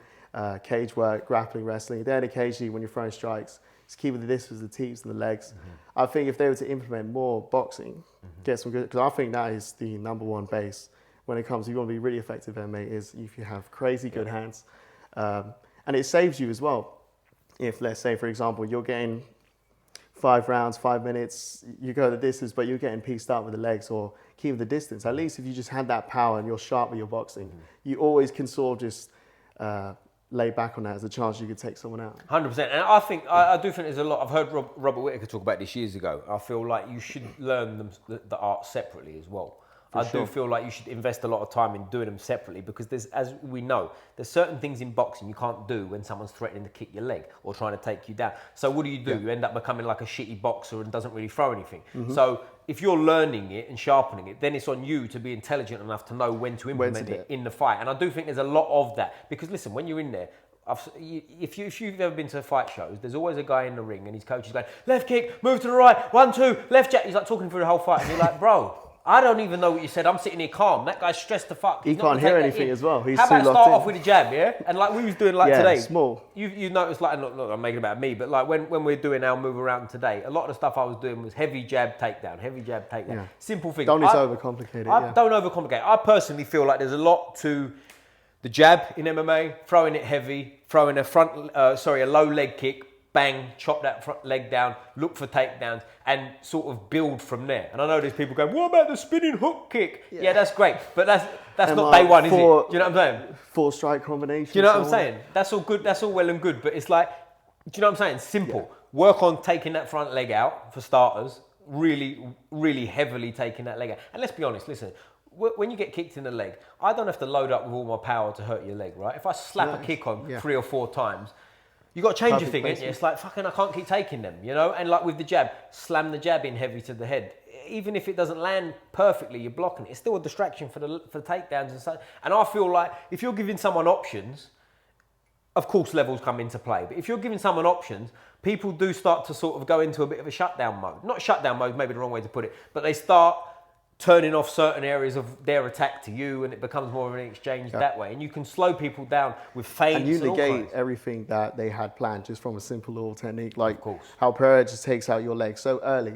cage work, grappling, wrestling. Then occasionally when you're throwing strikes, just keeping the distance, the teeps and the legs. I think if they were to implement more boxing, get some good, because I think that is the number one base when it comes to, you want to be really effective MMA, is if you have crazy good hands. And it saves you as well. If, let's say, for example, you're getting 5 rounds, 5 minutes, you go the distance, but you're getting pieced out with the legs or keep the distance. At least if you just had that power and you're sharp with your boxing, you always can sort of just lay back on that as a chance you could take someone out. 100%. And I think, I do think there's a lot, I've heard Robert Whittaker talk about this years ago. I feel like you should learn the art separately as well. I do feel like you should invest a lot of time in doing them separately, because there's, as we know, there's certain things in boxing you can't do when someone's threatening to kick your leg or trying to take you down. So what do? You end up becoming like a shitty boxer and doesn't really throw anything. So if you're learning it and sharpening it, then it's on you to be intelligent enough to know when to implement it in the fight. And I do think there's a lot of that, because listen, when you're in there, if you've ever been to fight shows, there's always a guy in the ring and his coach is going, left kick, move to the right, 1, 2, left jab. He's like talking through the whole fight, and you're like, bro, I don't even know what you said. I'm sitting here calm. That guy's stressed the fuck. He can't hear anything as well. He's How too about locked start in. off with a jab, yeah? And like we was doing today. Small. You noticed, like, not I'm making it about me, but like when we're doing our move around today, a lot of the stuff I was doing was heavy jab, takedown, heavy jab, takedown. Yeah. Simple thing. Don't need to overcomplicate it. Don't overcomplicate it. I personally feel like there's a lot to the jab in MMA, throwing it heavy, throwing a low leg kick, bang, chop that front leg down, look for takedowns, and sort of build from there. And I know there's people going, what about the spinning hook kick? Yeah, that's great, but that's not day one, is it? Do you know what I'm saying? 4 strike combination. Do you know what I'm saying? That's all good, that's all well and good, but it's like, do you know what I'm saying? Simple. Work on taking that front leg out, for starters, really, really heavily taking that leg out. And let's be honest, listen, when you get kicked in the leg, I don't have to load up with all my power to hurt your leg, right? If I slap a kick on 3 or 4 times, you got to change your thing, ain't you? It's like, fucking, I can't keep taking them, you know? And like with the jab, slam the jab in heavy to the head. Even if it doesn't land perfectly, you're blocking it. It's still a distraction for takedowns and such. And I feel like if you're giving someone options, of course, levels come into play. But if you're giving someone options, people do start to sort of go into a bit of a shutdown mode. Not shutdown mode, maybe the wrong way to put it, but they start turning off certain areas of their attack to you, and it becomes more of an exchange that way. And you can slow people down with feints. And you all negate kinds. everything that they had planned just from a simple little technique, like how Pereira just takes out your leg so early,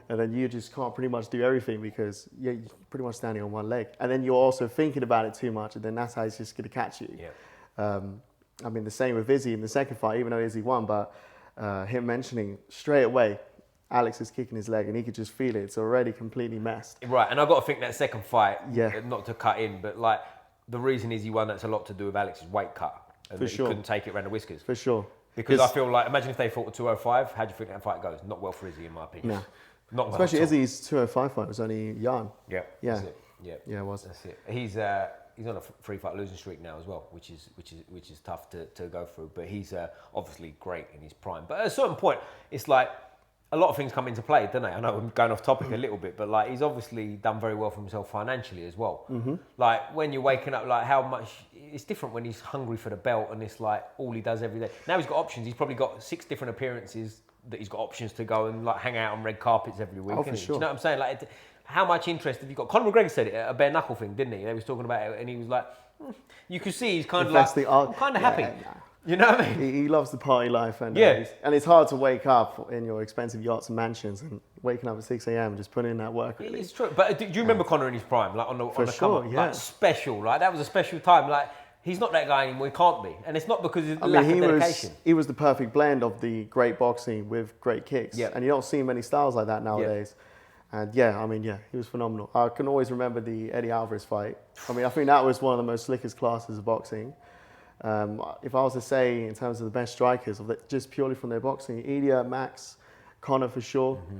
and then you just can't pretty much do everything because you're pretty much standing on one leg. And then you're also thinking about it too much, and then that's how he's just going to catch you. Yeah. I mean, the same with Izzy in the second fight, even though Izzy won, but him mentioning straight away, Alex is kicking his leg and he could just feel it. It's already completely messed. Right, and I've got to think that second fight, not to cut in, but like the reason is he won, that's a lot to do with Alex's weight cut. And For he sure. couldn't take it around the whiskers. For sure. Because I feel like, imagine if they fought at 205, how do you think that fight goes? Not well for Izzy, in my opinion. No. Not well. Especially Izzy's 205 fight was only yarn. Yeah. Yeah. That's it. Yeah. Yeah, it was. That's it. He's on a 3-fight losing streak now as well, which is tough to go through. But he's obviously great in his prime. But at a certain point, it's like a lot of things come into play, don't they? I know I'm going off topic a little bit, but like he's obviously done very well for himself financially as well. Mm-hmm. Like when you're waking up, like how much it's different when he's hungry for the belt and it's like all he does every day. Now he's got options. He's probably got 6 different appearances that he's got options to go and like hang out on red carpets every week. Oh, for sure. Do you know what I'm saying? Like, how much interest have you got? Conor McGregor said it at a bare knuckle thing, didn't he? They was talking about it, and he was like, you could see he's kind of like, I'm kind of happy. Nah. You know what I mean? He loves the party life, and and it's hard to wake up in your expensive yachts and mansions and waking up at 6 a.m. and just putting in that work. Really. It's true. But do you remember Conor in his prime, like on the sure, come up, like special? Like that was a special time. Like he's not that guy anymore. He can't be, and it's not because of lack of dedication. He was the perfect blend of the great boxing with great kicks, and you don't see many styles like that nowadays. And he was phenomenal. I can always remember the Eddie Alvarez fight. I mean, I think that was one of the most slickest classes of boxing. If I was to say in terms of the best strikers, just purely from their boxing, Ilya, Max, Conor for sure. Mm-hmm.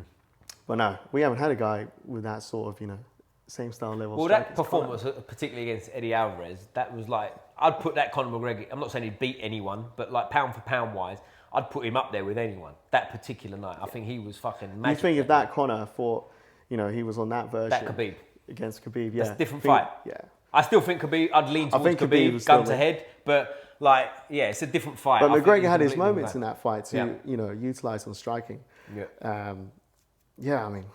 But no, we haven't had a guy with that sort of, same style level. Well, that performance, particularly against Eddie Alvarez, that was like, I'd put that Conor McGregor, I'm not saying he'd beat anyone, but like pound for pound wise, I'd put him up there with anyone. That particular night, I think he was fucking magic. You think if that Conor fought, he was on that version. That Khabib. Against Khabib, That's a different fight. Yeah. I still think Khabib, I'd lean towards Khabib, gun to head, but like, it's a different fight. But McGregor had his moments in that fight to, utilise on striking. Yeah. I mean,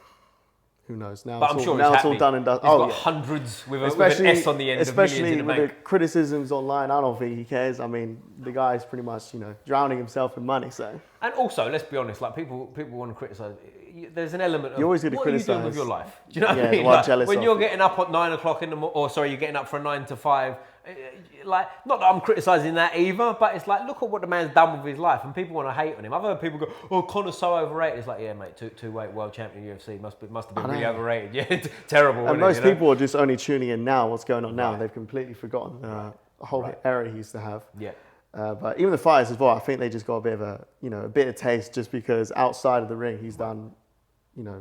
who knows? Now, but it's, I'm sure now he's it's all done and done. He's got hundreds with an S on the end of millions in the Especially with bank. the criticisms online, I don't think he cares. I mean, the guy's pretty much, drowning himself in money, so. And also, let's be honest, like people want to criticise. There's an element of you're always going to criticize. What are you doing with your life? Do you know what I mean? Like, when you're getting up at 9 o'clock in the morning, or sorry, you're getting up for a 9 to 5. Like, not that I'm criticising that either, but it's like, look at what the man's done with his life, and people want to hate on him. I've heard people go, "Oh, Conor's so overrated." It's like, yeah, mate, two-weight world champion UFC must have been really overrated. Yeah, terrible. And most people are just only tuning in now. What's going on now? They've completely forgotten the whole era he used to have. Yeah. But even the fighters as well, I think they just got a bit of a bitter taste just because outside of the ring he's done,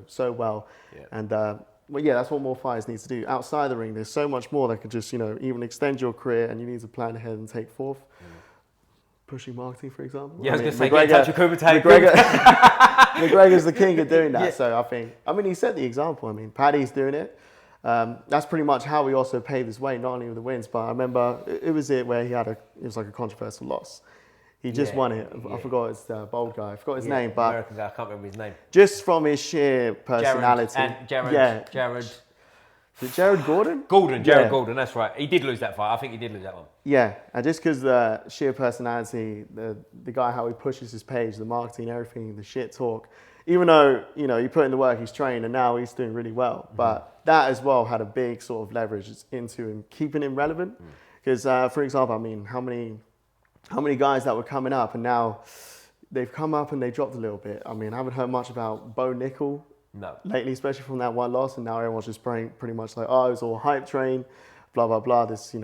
so well. Yeah. And that's what more fighters need to do. Outside the ring, there's so much more that could just, even extend your career, and you need to plan ahead and take forth. Pushing marketing, for example. Yeah, I was going to say, get in touch with Kumite. McGregor's the king of doing that. Yeah. So he set the example. I mean, Paddy's doing it. That's pretty much how we also paved his way, not only with the wins, but I remember it was where it was like a controversial loss. He just won it. I forgot it's the bold guy. I forgot his name, but American guy, I can't remember his name. Just from his sheer personality. Jared. Is it Jared Gordon? Jared Gordon, that's right. He did lose that fight. I think he did lose that one. Yeah, and just because the sheer personality, the guy, how he pushes his page, the marketing, everything, the shit talk, even though, he put in the work, he's trained, and now he's doing really well. Mm-hmm. But that as well had a big sort of leverage into him, keeping him relevant. Because, for example, I mean, how many guys that were coming up, and now they've come up and they dropped a little bit. I mean, I haven't heard much about Bo Nickel lately, especially from that one loss, and now everyone's just pretty much like, oh, it was all hype train, blah, blah, blah. This,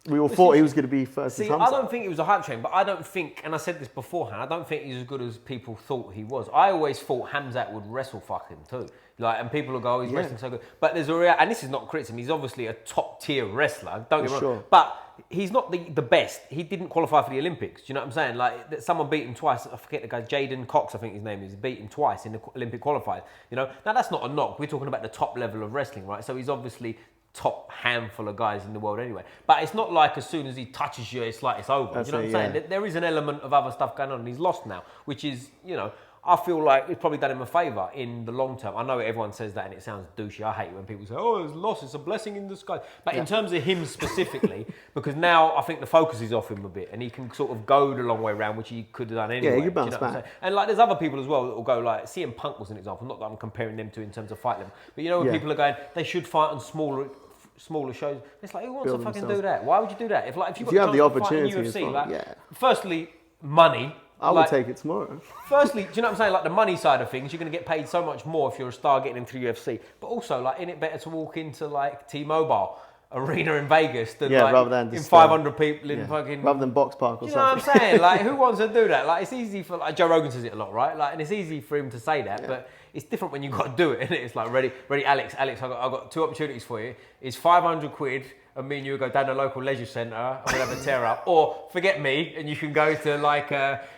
we all thought he was going to be first. See, I don't think it was a hype train, but I don't think, and I said this beforehand, I don't think he's as good as people thought he was. I always thought Hamzat would wrestle fuck him too. And people will go, oh, he's wrestling so good. But there's and this is not criticism, he's obviously a top tier wrestler, don't get me wrong. Sure. But he's not the best. He didn't qualify for the Olympics. Do you know what I'm saying? Like, someone beat him twice. I forget the guy, Jaden Cox, I think his name is. Beat him twice in the Olympic qualifiers. Now that's not a knock. We're talking about the top level of wrestling, right? So he's obviously top handful of guys in the world anyway. But it's not like as soon as he touches you, it's like it's over. That's Do you know it, what I'm saying? There is an element of other stuff going on, and he's lost now, which is, you know, I feel like it's probably done him a favour in the long term. I know everyone says that and it sounds douchey. I hate it when people say, oh, it's lost, it's a blessing in disguise. But in terms of him specifically, because now I think the focus is off him a bit and he can sort of go the long way around, which he could have done anyway. Yeah, he could bounce back. And like there's other people as well that will go like, CM Punk was an example, not that I'm comparing them to in terms of fight level, but you know when people are going, they should fight on smaller shows. It's like, who wants to fucking do that? Why would you do that? If you have the opportunity in UFC, firstly, money. I would take it tomorrow. Firstly, do you know what I'm saying? Like the money side of things, you're going to get paid so much more if you're a star getting into the UFC. But also, like, isn't it better to walk into like T-Mobile Arena in Vegas than like rather than just, in 500 people in fucking... Rather than Box Park or something. You know what I'm saying? Like, who wants to do that? Like, it's easy for... Like, Joe Rogan says it a lot, right? Like, and it's easy for him to say that, but it's different when you've got to do it, isn't it? It's like, ready, Alex, I've got two opportunities for you. It's 500 quid... and me and you go down to the local leisure centre and we'll have a tear up. Or forget me and you can go to like,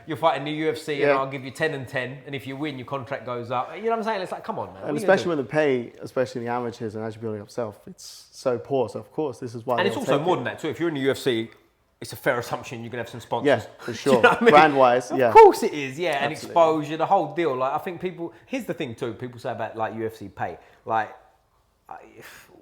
you're fighting the UFC and I'll give you 10 and 10. And if you win, your contract goes up. You know what I'm saying? It's like, come on, man. And especially when the pay, especially in the amateurs and as you're building up self, it's so poor. So of course, this is why. And it's also more than that too. If you're in the UFC, it's a fair assumption you're going to have some sponsors. Yeah, for sure. You know what I mean? Brand-wise, Of course it is, yeah. Absolutely. And exposure, the whole deal. Like, I think people, here's the thing too, people say about like UFC pay. Like,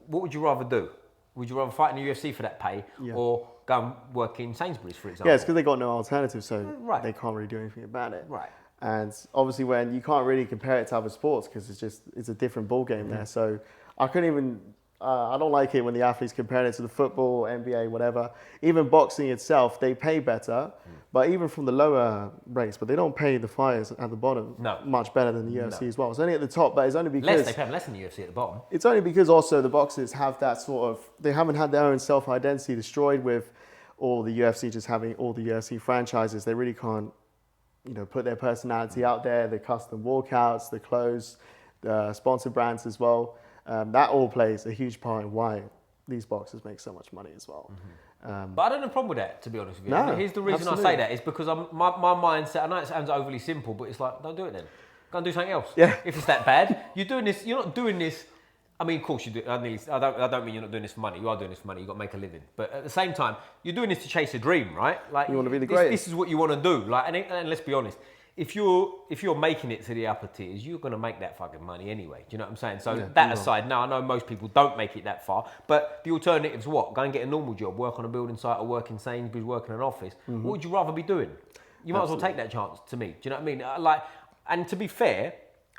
what would you rather do? Would you rather fight in the UFC for that pay or go and work in Sainsbury's, for example? Yeah, it's because they got no alternative, so they can't really do anything about it. Right. And obviously when you can't really compare it to other sports because it's a different ball game there. So I couldn't even, I don't like it when the athletes compare it to the football, NBA, whatever. Even boxing itself, they pay better, but even from the lower rates, but they don't pay the fighters at the bottom much better than the UFC as well. It's only at the top, but it's only because... They pay less than the UFC at the bottom. It's only because also the boxers have that sort of... They haven't had their own self-identity destroyed with all the UFC just having all the UFC franchises. They really can't, you know, put their personality out there, the custom walkouts, the clothes, the sponsored brands as well. That all plays a huge part in why these boxers make so much money as well. But I don't have a problem with that, to be honest with you. No, here's the reason I say that is because my mindset, I know it sounds overly simple, but it's like, don't do it then. Go and do something else. Yeah. If it's that bad, you're not doing this. I mean, of course you do. I don't mean you're not doing this for money. You are doing this for money. You've got to make a living. But at the same time, you're doing this to chase a dream, right? Like you want to be the greatest. This is what you want to do. Like, and let's be honest. If you're making it to the upper tiers, you're going to make that fucking money anyway. Do you know what I'm saying? So that aside, now I know most people don't make it that far, but the alternative's what? Go and get a normal job, work on a building site or work in Sainsbury's, work in an office. What would you rather be doing? You might as well take that chance, to me. Do you know what I mean? Like, and to be fair,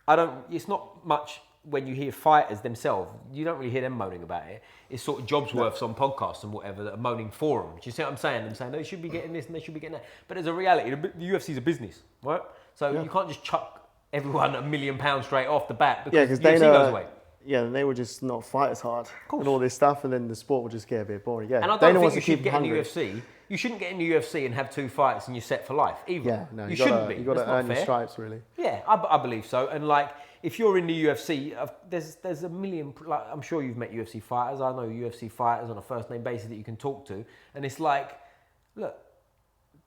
it's not much when you hear fighters themselves, you don't really hear them moaning about it. It's sort of Jobsworths on podcasts and whatever that are moaning for them. Do you see what I'm saying? Them saying they should be getting this and they should be getting that. But as a reality, the UFC's a business, right? So you can't just chuck everyone £1 million straight off the bat because the UFC goes away. Yeah, and they would just not fight as hard and all this stuff, and then the sport would just get a bit boring. Yeah, and I don't think you should get in the UFC. You shouldn't get in the UFC and have 2 fights and you're set for life either. Yeah, no, you shouldn't be. You've got to earn your stripes, really. Yeah, I believe so. And like, if you're in the UFC, there's a million. Like, I'm sure you've met UFC fighters. I know UFC fighters on a first name basis that you can talk to, and it's like, look,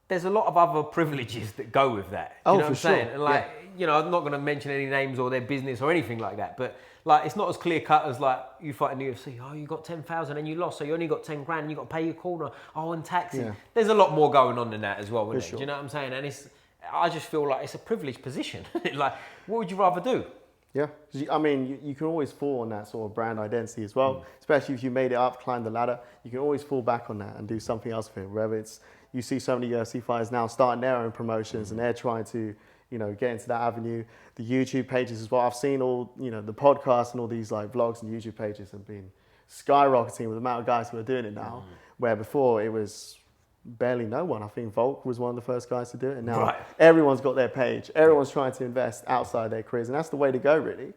there's a lot of other privileges that go with that. You know what I'm saying? And like, you know, I'm not going to mention any names or their business or anything like that, but like, it's not as clear cut as like you fight in the UFC. Oh, you got 10,000 and you lost, so you only got 10 grand. And you got to pay your corner. Oh, and taxing. Yeah. There's a lot more going on than that as well, isn't there? Do you know what I'm saying? And I just feel like it's a privileged position. Like, what would you rather do? Yeah, I mean, you can always fall on that sort of brand identity as well, especially if you made it up, climbed the ladder. You can always fall back on that and do something else with it. Whether it's, you see so many UFC fighters now starting their own promotions and they're trying to, you know, get into that avenue. The YouTube pages as well. I've seen all, you know, the podcasts and all these like vlogs and YouTube pages have been skyrocketing with the amount of guys who are doing it now, where before it was barely no one. I think Volk was one of the first guys to do it, and now everyone's got their page. Everyone's trying to invest outside their careers, and that's the way to go, really,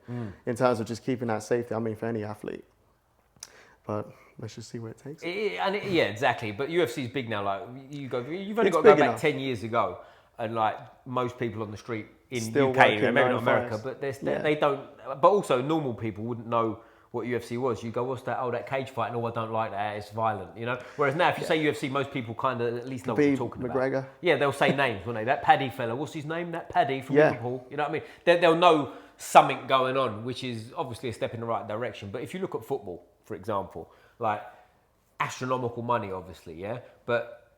in terms of just keeping that safety. I mean, for any athlete. But let's just see where it takes. Yeah, exactly. But UFC's big now. Like you've only got to go back 10 years ago, and like most people on the street in Still UK, maybe not America, but they don't. But also, normal people wouldn't know what UFC was. You go, what's that? Oh, that cage fight. No, I don't like that. It's violent, you know? Whereas now, if you say UFC, most people kind of at least know what you're talking McGregor. about. Yeah, they'll say names, won't they? That Paddy fella, what's his name? That Paddy from Liverpool. You know what I mean? They'll know something going on, which is obviously a step in the right direction. But if you look at football, for example, like astronomical money, obviously, yeah. But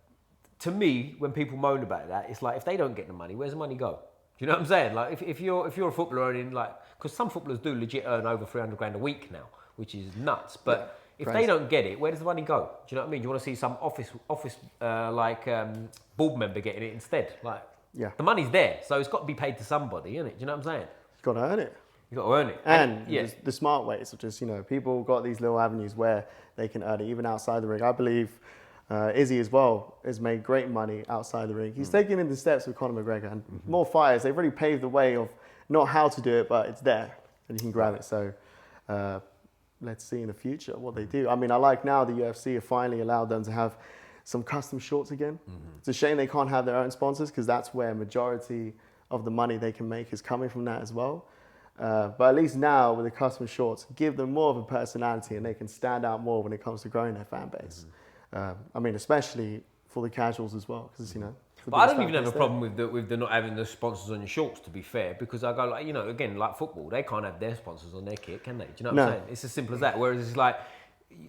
to me, when people moan about that, it's like if they don't get the money, where's the money go? Do you know what I'm saying? Like if you're a footballer earning like, because some footballers do legit earn over 300 grand a week now, which is nuts. But if they don't get it, where does the money go? Do you know what I mean? Do you want to see some office board member getting it instead? Like, the money's there, so it's got to be paid to somebody, isn't it? Do you know what I'm saying? You've got to earn it. You've got to earn it. And the smart ways of just, people got these little avenues where they can earn it, even outside the ring. I believe Izzy as well has made great money outside the ring. He's taken in the steps with Conor McGregor, and more fighters, they've already paved the way of not how to do it, but it's there, and you can grab it. So let's see in the future what they do. I mean, I like now the UFC have finally allowed them to have some custom shorts again. It's a shame they can't have their own sponsors, because that's where majority of the money they can make is coming from that as well. But at least now with the custom shorts, give them more of a personality, and they can stand out more when it comes to growing their fan base. I mean, especially for the casuals as well, because But I don't even have a problem with the not having the sponsors on your shorts, to be fair, because I go like, again, like football, they can't have their sponsors on their kit, can they? Do you know what I'm saying? It's as simple as that. Whereas it's like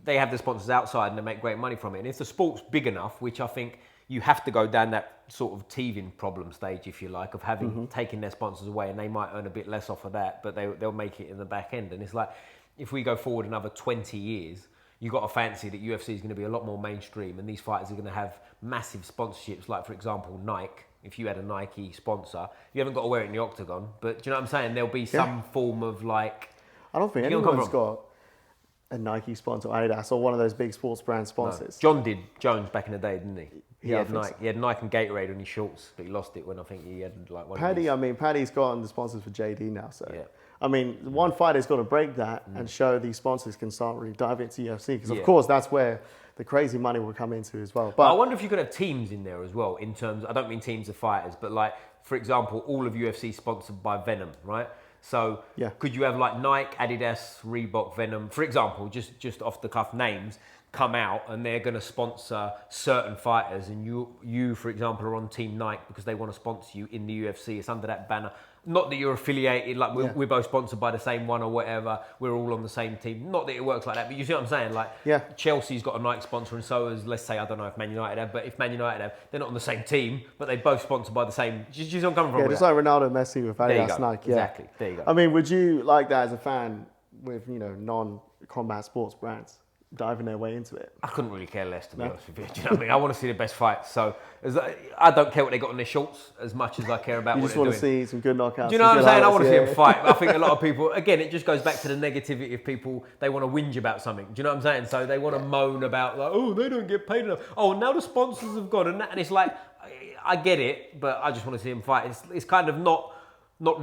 they have the sponsors outside and they make great money from it. And if the sport's big enough, which I think you have to go down that sort of teething problem stage, if you like, of having taken their sponsors away, and they might earn a bit less off of that, but they'll make it in the back end. And it's like, if we go forward another 20 years, you got to fancy that UFC is going to be a lot more mainstream, and these fighters are going to have massive sponsorships. Like, for example, Nike. If you had a Nike sponsor, you haven't got to wear it in the octagon, but do you know what I'm saying? There'll be some form of like. I don't think anyone's got a Nike sponsor, Adidas, or one of those big sports brand sponsors. No. John did Jones back in the day, didn't he? He had Nike. So. He had Nike and Gatorade on his shorts, but he lost it when I think he had like one. Paddy's gotten the sponsors for JD now, so. Yeah. I mean, one fighter's got to break that and show these sponsors can start really dive into UFC, because of course that's where the crazy money will come into as well. But I wonder if you could have teams in there as well, in terms, I don't mean teams of fighters, but like, for example, all of UFC sponsored by Venom, right? So could you have like Nike, Adidas, Reebok, Venom, for example, just off the cuff names, come out and they're going to sponsor certain fighters, and you, for example, are on Team Nike because they want to sponsor you in the UFC. It's under that banner. Not that you're affiliated, like we're both sponsored by the same one or whatever. We're all on the same team. Not that it works like that, but you see what I'm saying? Like, Chelsea's got a Nike sponsor, and so has, let's say, I don't know if Man United have, but if Man United have, they're not on the same team, but they both sponsored by the same. Do you see where I'm coming from? Yeah, just like Ronaldo, Messi with Adidas, Nike. Exactly. There you go. I mean, would you like that as a fan with non-combat sports brands diving their way into it? I couldn't really care less, to be honest with you. Do you know what I mean? I want to see the best fights. So I don't care what they got on their shorts as much as I care about what they're doing. You just want to see some good knockouts. Do you know what I'm saying? I want to see them fight. I think a lot of people, again, it just goes back to the negativity of people. They want to whinge about something. Do you know what I'm saying? So they want to moan about, like, oh, they don't get paid enough. Oh, now the sponsors have gone. And it's like, I get it, but I just want to see them fight. It's kind of not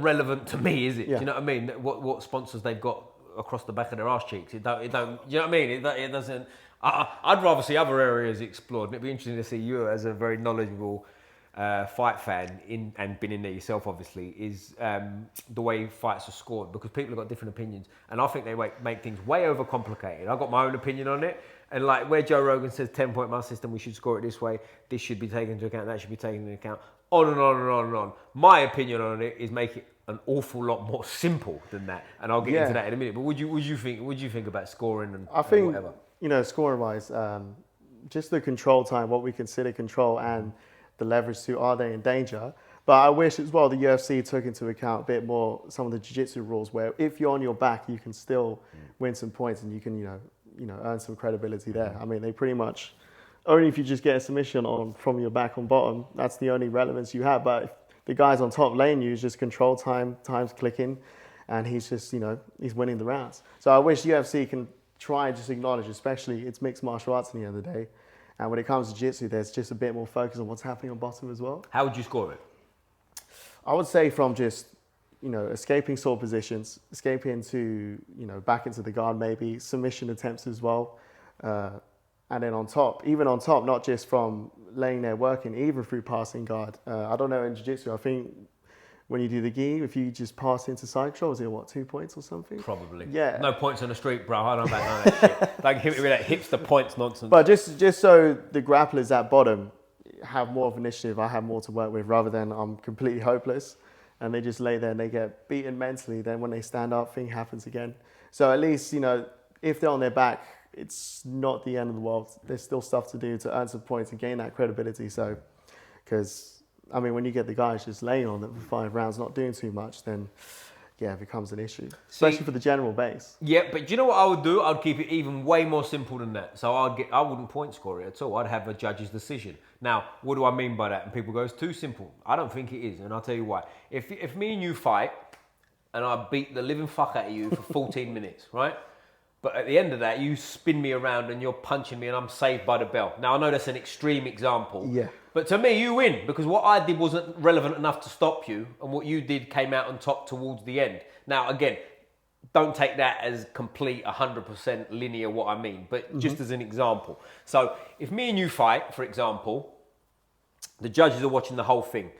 relevant to me, is it? Do you know what I mean? What sponsors they've got across the back of their arse cheeks. It don't. Do you know what I mean? It doesn't. I'd rather see other areas explored, and it'd be interesting to see you as a very knowledgeable fight fan and been in there yourself, obviously, is the way fights are scored, because people have got different opinions, and I think they make things way overcomplicated. I've got my own opinion on it, and like where Joe Rogan says 10-point must system, we should score it this way, this should be taken into account, that should be taken into account, on and on and on and on. My opinion on it is make it an awful lot more simple than that, and I'll get into that in a minute. But what do you think about scoring and whatever? Scoring-wise, just the control time, what we consider control, and the leverage to, are they in danger? But I wish as well the UFC took into account a bit more some of the Jiu Jitsu rules, where if you're on your back, you can still win some points, and you can earn some credibility there. I mean, they pretty much, only if you just get a submission from your back on bottom, that's the only relevance you have. But if the guys on top lane you, just control time's clicking, and he's just, he's winning the rounds. So I wish UFC can try and just acknowledge, especially it's mixed martial arts at the end of the day. And when it comes to jiu-jitsu, there's just a bit more focus on what's happening on bottom as well. How would you score it? I would say from just, escaping sword positions, escaping to, back into the guard maybe, submission attempts as well. And then on top, not just from laying there working, even through passing guard. I don't know in jiu-jitsu, I think when you do the gi, if you just pass into side control, is it 2 points or something? Probably. Yeah. No points on the street, bro. I don't know about none of that shit. Like, hit me with that hipster points nonsense. But just so the grapplers at bottom have more of initiative, I have more to work with, rather than I'm completely hopeless. and they just lay there and they get beaten mentally. Then when they stand up, thing happens again. So at least, you know, if they're on their back, it's not the end of the world. There's still stuff to do to earn some points and gain that credibility. So, because, I mean, when you get the guys just laying on them for 5 rounds, not doing too much, then yeah, it becomes an issue, especially for the general base. Yeah, but do you know what I would do? I'd keep it even way more simple than that. So I wouldn't point score it at all. I'd have a judge's decision. Now, what do I mean by that? And people go, it's too simple. I don't think it is, and I'll tell you why. If me and you fight, and I beat the living fuck out of you for 14 minutes, right? But at the end of that, you spin me around and you're punching me and I'm saved by the bell. Now, I know that's an extreme example. Yeah. But to me, you win because what I did wasn't relevant enough to stop you and what you did came out on top towards the end. Now, again, don't take that as complete 100% linear what I mean, but just as an example. So if me and you fight, for example, the judges are watching the whole thing.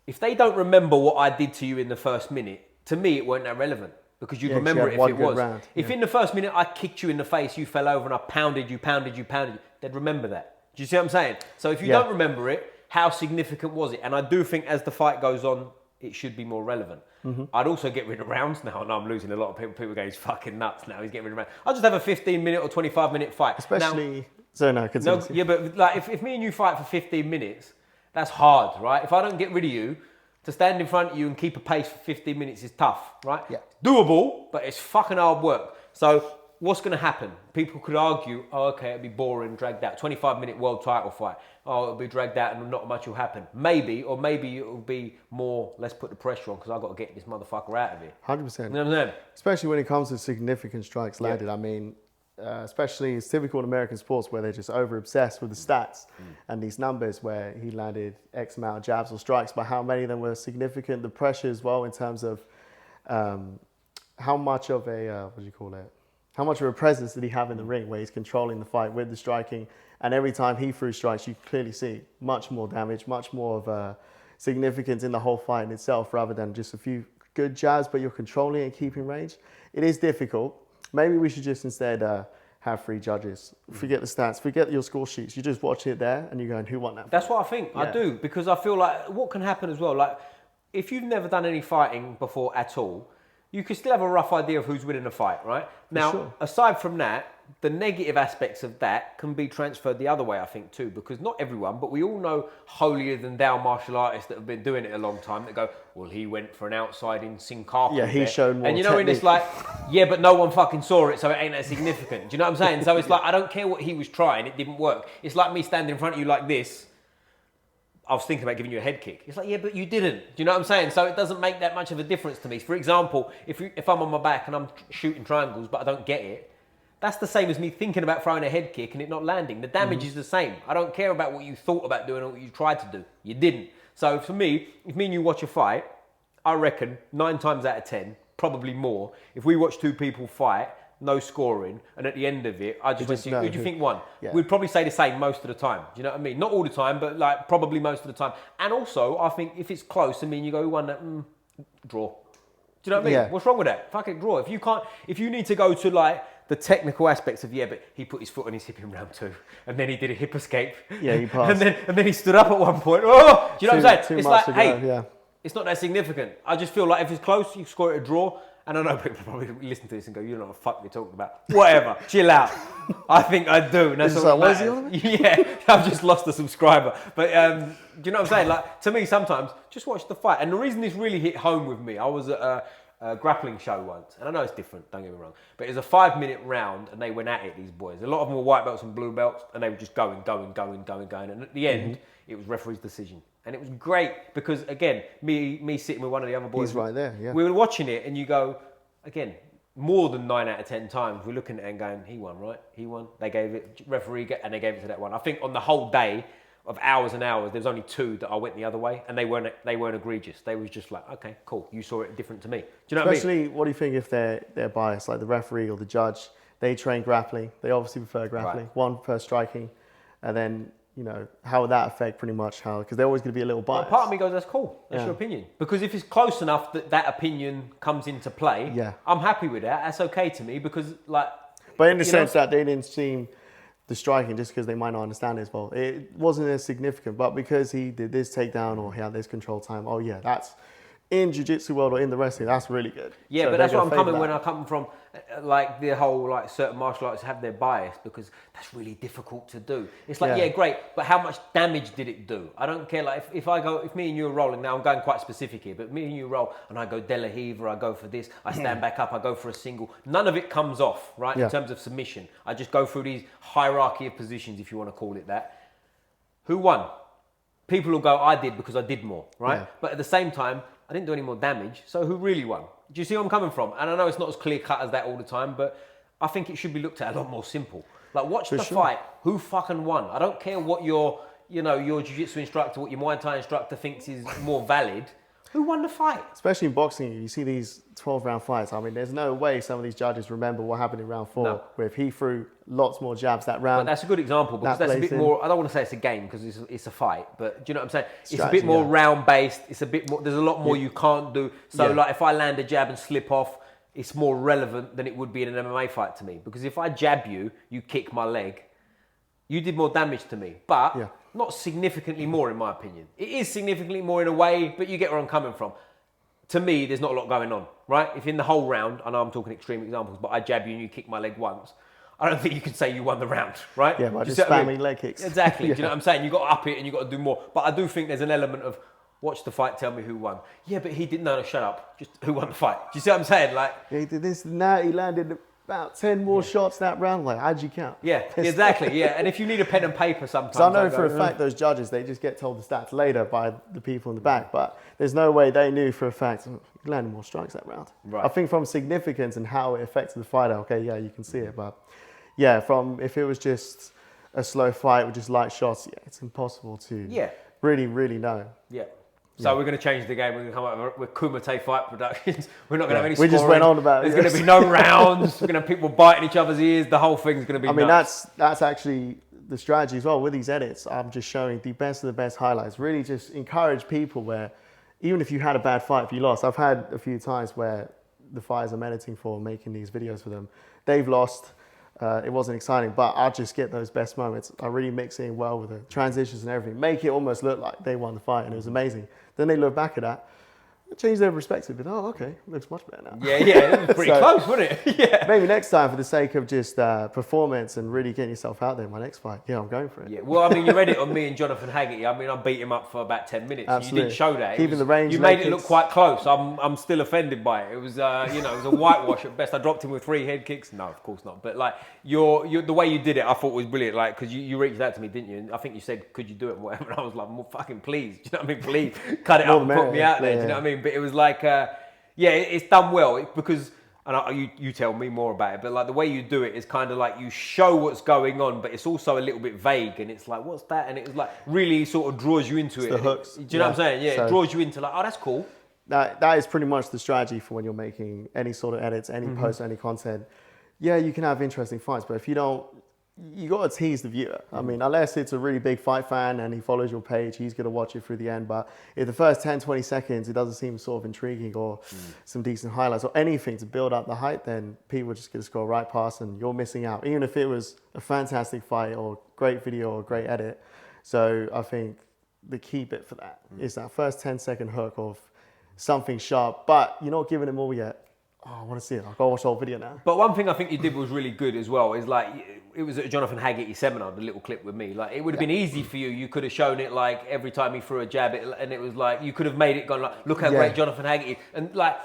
If they don't remember what I did to you in the first minute, to me, it weren't that relevant. Because you'd remember it if it was. Round. If in the first minute I kicked you in the face, you fell over and I pounded you, they'd remember that. Do you see what I'm saying? So if you don't remember it, how significant was it? And I do think as the fight goes on, it should be more relevant. I'd also get rid of rounds now. And I'm losing a lot of people. People go, he's fucking nuts now. He's getting rid of rounds. I'll just have a 15-minute or 25-minute fight. Especially... continue. Yeah, but like if me and you fight for 15 minutes, that's hard, right? If I don't get rid of you, to stand in front of you and keep a pace for 15 minutes is tough, right? Yeah. Doable, but it's fucking hard work. So what's going to happen? People could argue, oh, okay, it'll be boring, dragged out. 25-minute world title fight. Oh, it'll be dragged out and not much will happen. Maybe, or maybe it'll be more, let's put the pressure on because I've got to get this motherfucker out of here. 100%. You know what I'm saying? Especially when it comes to significant strikes landed. I mean, especially it's typical in American sports where they're just over obsessed with the stats and these numbers where he landed X amount of jabs or strikes, but how many of them were significant, the pressure as well in terms of how much of a, how much of a presence did he have in the ring where he's controlling the fight with the striking, and every time he threw strikes you clearly see much more damage, much more of a significance in the whole fight in itself rather than just a few good jabs, but you're controlling and keeping range. It is difficult. Maybe we should just instead have 3 judges. Forget the stats, forget your score sheets. You just watch it there and you're going, who won that? That's what I think. Yeah. I do, because I feel like what can happen as well, like if you've never done any fighting before at all, you can still have a rough idea of who's winning the fight, right? Now, aside from that, the negative aspects of that can be transferred the other way, I think, too, because not everyone, but we all know holier-than-thou martial artists that have been doing it a long time that go, well, he went for an outside in Sinkaku. Yeah, he's shown more and you know, and it's like, yeah, but no one fucking saw it, so it ain't that significant. Do you know what I'm saying? So it's like, I don't care what he was trying, it didn't work. It's like me standing in front of you like this. I was thinking about giving you a head kick. It's like, yeah, but you didn't. Do you know what I'm saying? So it doesn't make that much of a difference to me. For example, if I'm on my back and I'm shooting triangles, but I don't get it, that's the same as me thinking about throwing a head kick and it not landing. The damage is the same. I don't care about what you thought about doing or what you tried to do. You didn't. So for me, if me and you watch a fight, I reckon 9 times out of 10, probably more, if we watch 2 people fight, no scoring, and at the end of it, I just think, who do you think won? Yeah. We'd probably say the same most of the time. Do you know what I mean? Not all the time, but like probably most of the time. And also, I think if it's close, I mean, you go, who won that? Draw. Do you know what I mean? Yeah. What's wrong with that? Fuck it, draw. If you need to go to like the technical aspects of, yeah, but he put his foot on his hip in round 2, and then he did a hip escape. Yeah, he passed. and then he stood up at one point. Oh, do you know what I'm saying? It's like, hey, it's not that significant. I just feel like if it's close, you score it a draw. And I know people probably listen to this and go, you don't know what the fuck you're talking about. Whatever, chill out. I think I do. And that's all like, what is he on about? Yeah, I've just lost a subscriber. But do you know what I'm saying? Like, to me, sometimes, just watch the fight. And the reason this really hit home with me, I was at a grappling show once. And I know it's different, don't get me wrong. But it was a 5-minute round and they went at it, these boys. A lot of them were white belts and blue belts. And they were just going. And at the end, it was referee's decision. And it was great because, again, me sitting with one of the other boys. He's right there, yeah. We were watching it and you go, again, more than 9 out of 10 times, we're looking at it and going, he won, right? He won. They gave it, referee, and they gave it to that one. I think on the whole day of hours and hours, there's only 2 that I went the other way and they weren't egregious. They was just like, okay, cool. You saw it different to me. Do you know Especially, what I mean? What do you think if they're biased, like the referee or the judge? They train grappling. They obviously prefer grappling. Right. One prefer striking. And then, you know, how would that affect pretty much how, because they're always going to be a little biased. Well, part of me goes, that's cool. That's your opinion. Because if it's close enough that opinion comes into play, I'm happy with that. That's okay to me because, like... But in the sense that they didn't seem the striking just because they might not understand it as well. It wasn't as significant, but because he did this takedown or he had this control time, oh yeah, that's in jiu-jitsu world or in the wrestling, that's really good. Yeah, So but they're that's what I'm gonna coming favour when that. I come from, like the whole like certain martial arts have their bias because that's really difficult to do. It's like, Yeah. yeah, great, but how much damage did it do? I don't care. Like if me and you are rolling, now I'm going quite specific here, but me and you roll and I go De La Riva, I go for this, I stand back up, I go for a single. None of it comes off, right? Yeah. In terms of submission, I just go through these hierarchy of positions, if you want to call it that. Who won? People will go, I did because I did more, right? Yeah. But at the same time, I didn't do any more damage, so who really won? Do you see where I'm coming from? And I know it's not as clear cut as that all the time, but I think it should be looked at a lot more simple. Like, watch the fight, who fucking won? I don't care what your jiu-jitsu instructor, what your Muay Thai instructor thinks is more valid. Who won the fight? Especially in boxing, you see these 12-round fights. I mean, there's no way some of these judges remember what happened in round 4, No. where if he threw lots more jabs that But round. that's a good example because That that's a bit plays in. more. I don't want to say it's a game because it's a fight, but do you know what I'm saying? It's a Strategy, bit more yeah. round based. It's a bit more. There's a lot more you can't do. So Yeah. like if I land a jab and slip off, it's more relevant than it would be in an MMA fight to me because if I jab you, you kick my leg, you did more damage to me, but Yeah. not significantly more in my opinion. It is significantly more in a way, but you get where I'm coming from. To me, there's not a lot going on, right? If in the whole round, I know I'm talking extreme examples, but I jab you and you kick my leg once, I don't think you can say you won the round, right? Yeah, by Do you just see what I spamming mean? leg kicks. Exactly. Yeah. Do you know what I'm saying? You've got to up it and you've got to do more. But I do think there's an element of watch the fight, tell me who won. Yeah, but he didn't. No, shut up. Just who won the fight. Do you see what I'm saying? Like, Yeah, he did this and that. He landed about 10 more shots that round. Like, how'd you count? yeah, exactly. Yeah. And if you need a pen and paper sometimes. So I know go, for a fact those judges, they just get told the stats later by the people in the back, but there's no way they knew for a fact he landed more strikes that round. Right. I think from significance and how it affected the fighter, okay, yeah, you can see it, but yeah, if it was just a slow fight with just light shots, yeah, it's impossible to really know. Yeah. So we're going to change the game. We're going to come up with Kumite Fight Productions. We're not going to have any We scoring. just went on about it. There's going to be no rounds. We're going to have people biting each other's ears. The whole thing's going to be I mean, nuts. that's actually the strategy as well with these edits. I'm just showing the best of the best highlights. Really just encourage people where, even if you had a bad fight, if you lost, I've had a few times where the fighters I'm editing for, making these videos for them, they've lost. It wasn't exciting, but I'll just get those best moments. I really mix it in well with the transitions and everything. Make it almost look like they won the fight and it was amazing. Then they look back at that, change their perspective, but okay, looks much better now. Yeah, it was pretty close, wasn't it? Yeah. Maybe next time, for the sake of just performance and really getting yourself out there in my next fight, I'm going for it. Yeah, well, I mean, you read it on me and Jonathan Haggerty. I mean, I beat him up for about 10 minutes. Absolutely. You didn't show that. Keeping the range, You leg made it look kicks. quite close. I'm still offended by it. It was, it was a whitewash at best. I dropped him with 3 head kicks. No, of course not. But like, the way you did it, I thought was brilliant. Like, because you reached out to me, didn't you? And I think you said, could you do it and whatever. And I was like, well, fucking please. Do you know what I mean? Please cut it up and put me out there. Do you know what I mean? But it was like, it's done well because, and you tell me more about it, but like the way you do it is kind of like you show what's going on, but it's also a little bit vague and it's like, what's that? And it was like really sort of draws you into it. The hooks. Do you know what I'm saying? Yeah, So it draws you into like, oh, that's cool. That is pretty much the strategy for when you're making any sort of edits, any post, any content. Yeah, you can have interesting fights, but if you don't, you got to tease the viewer. I mean, unless it's a really big fight fan and he follows your page, he's going to watch it through the end. But if the first 10, 20 seconds, it doesn't seem sort of intriguing or some decent highlights or anything to build up the hype, then people are just going to scroll right past and you're missing out, even if it was a fantastic fight or great video or great edit. So I think the key bit for that is that first 10-second hook of something sharp, but you're not giving them all yet. Oh, I want to see it. I'll go watch the whole video now. But one thing I think you did was really good as well is like, it was at Jonathan Haggerty seminar, the little clip with me. Like, it would have been easy for you. You could have shown it like every time he threw a jab, and it was like, you could have made it gone like, look how great Jonathan Haggerty. And like,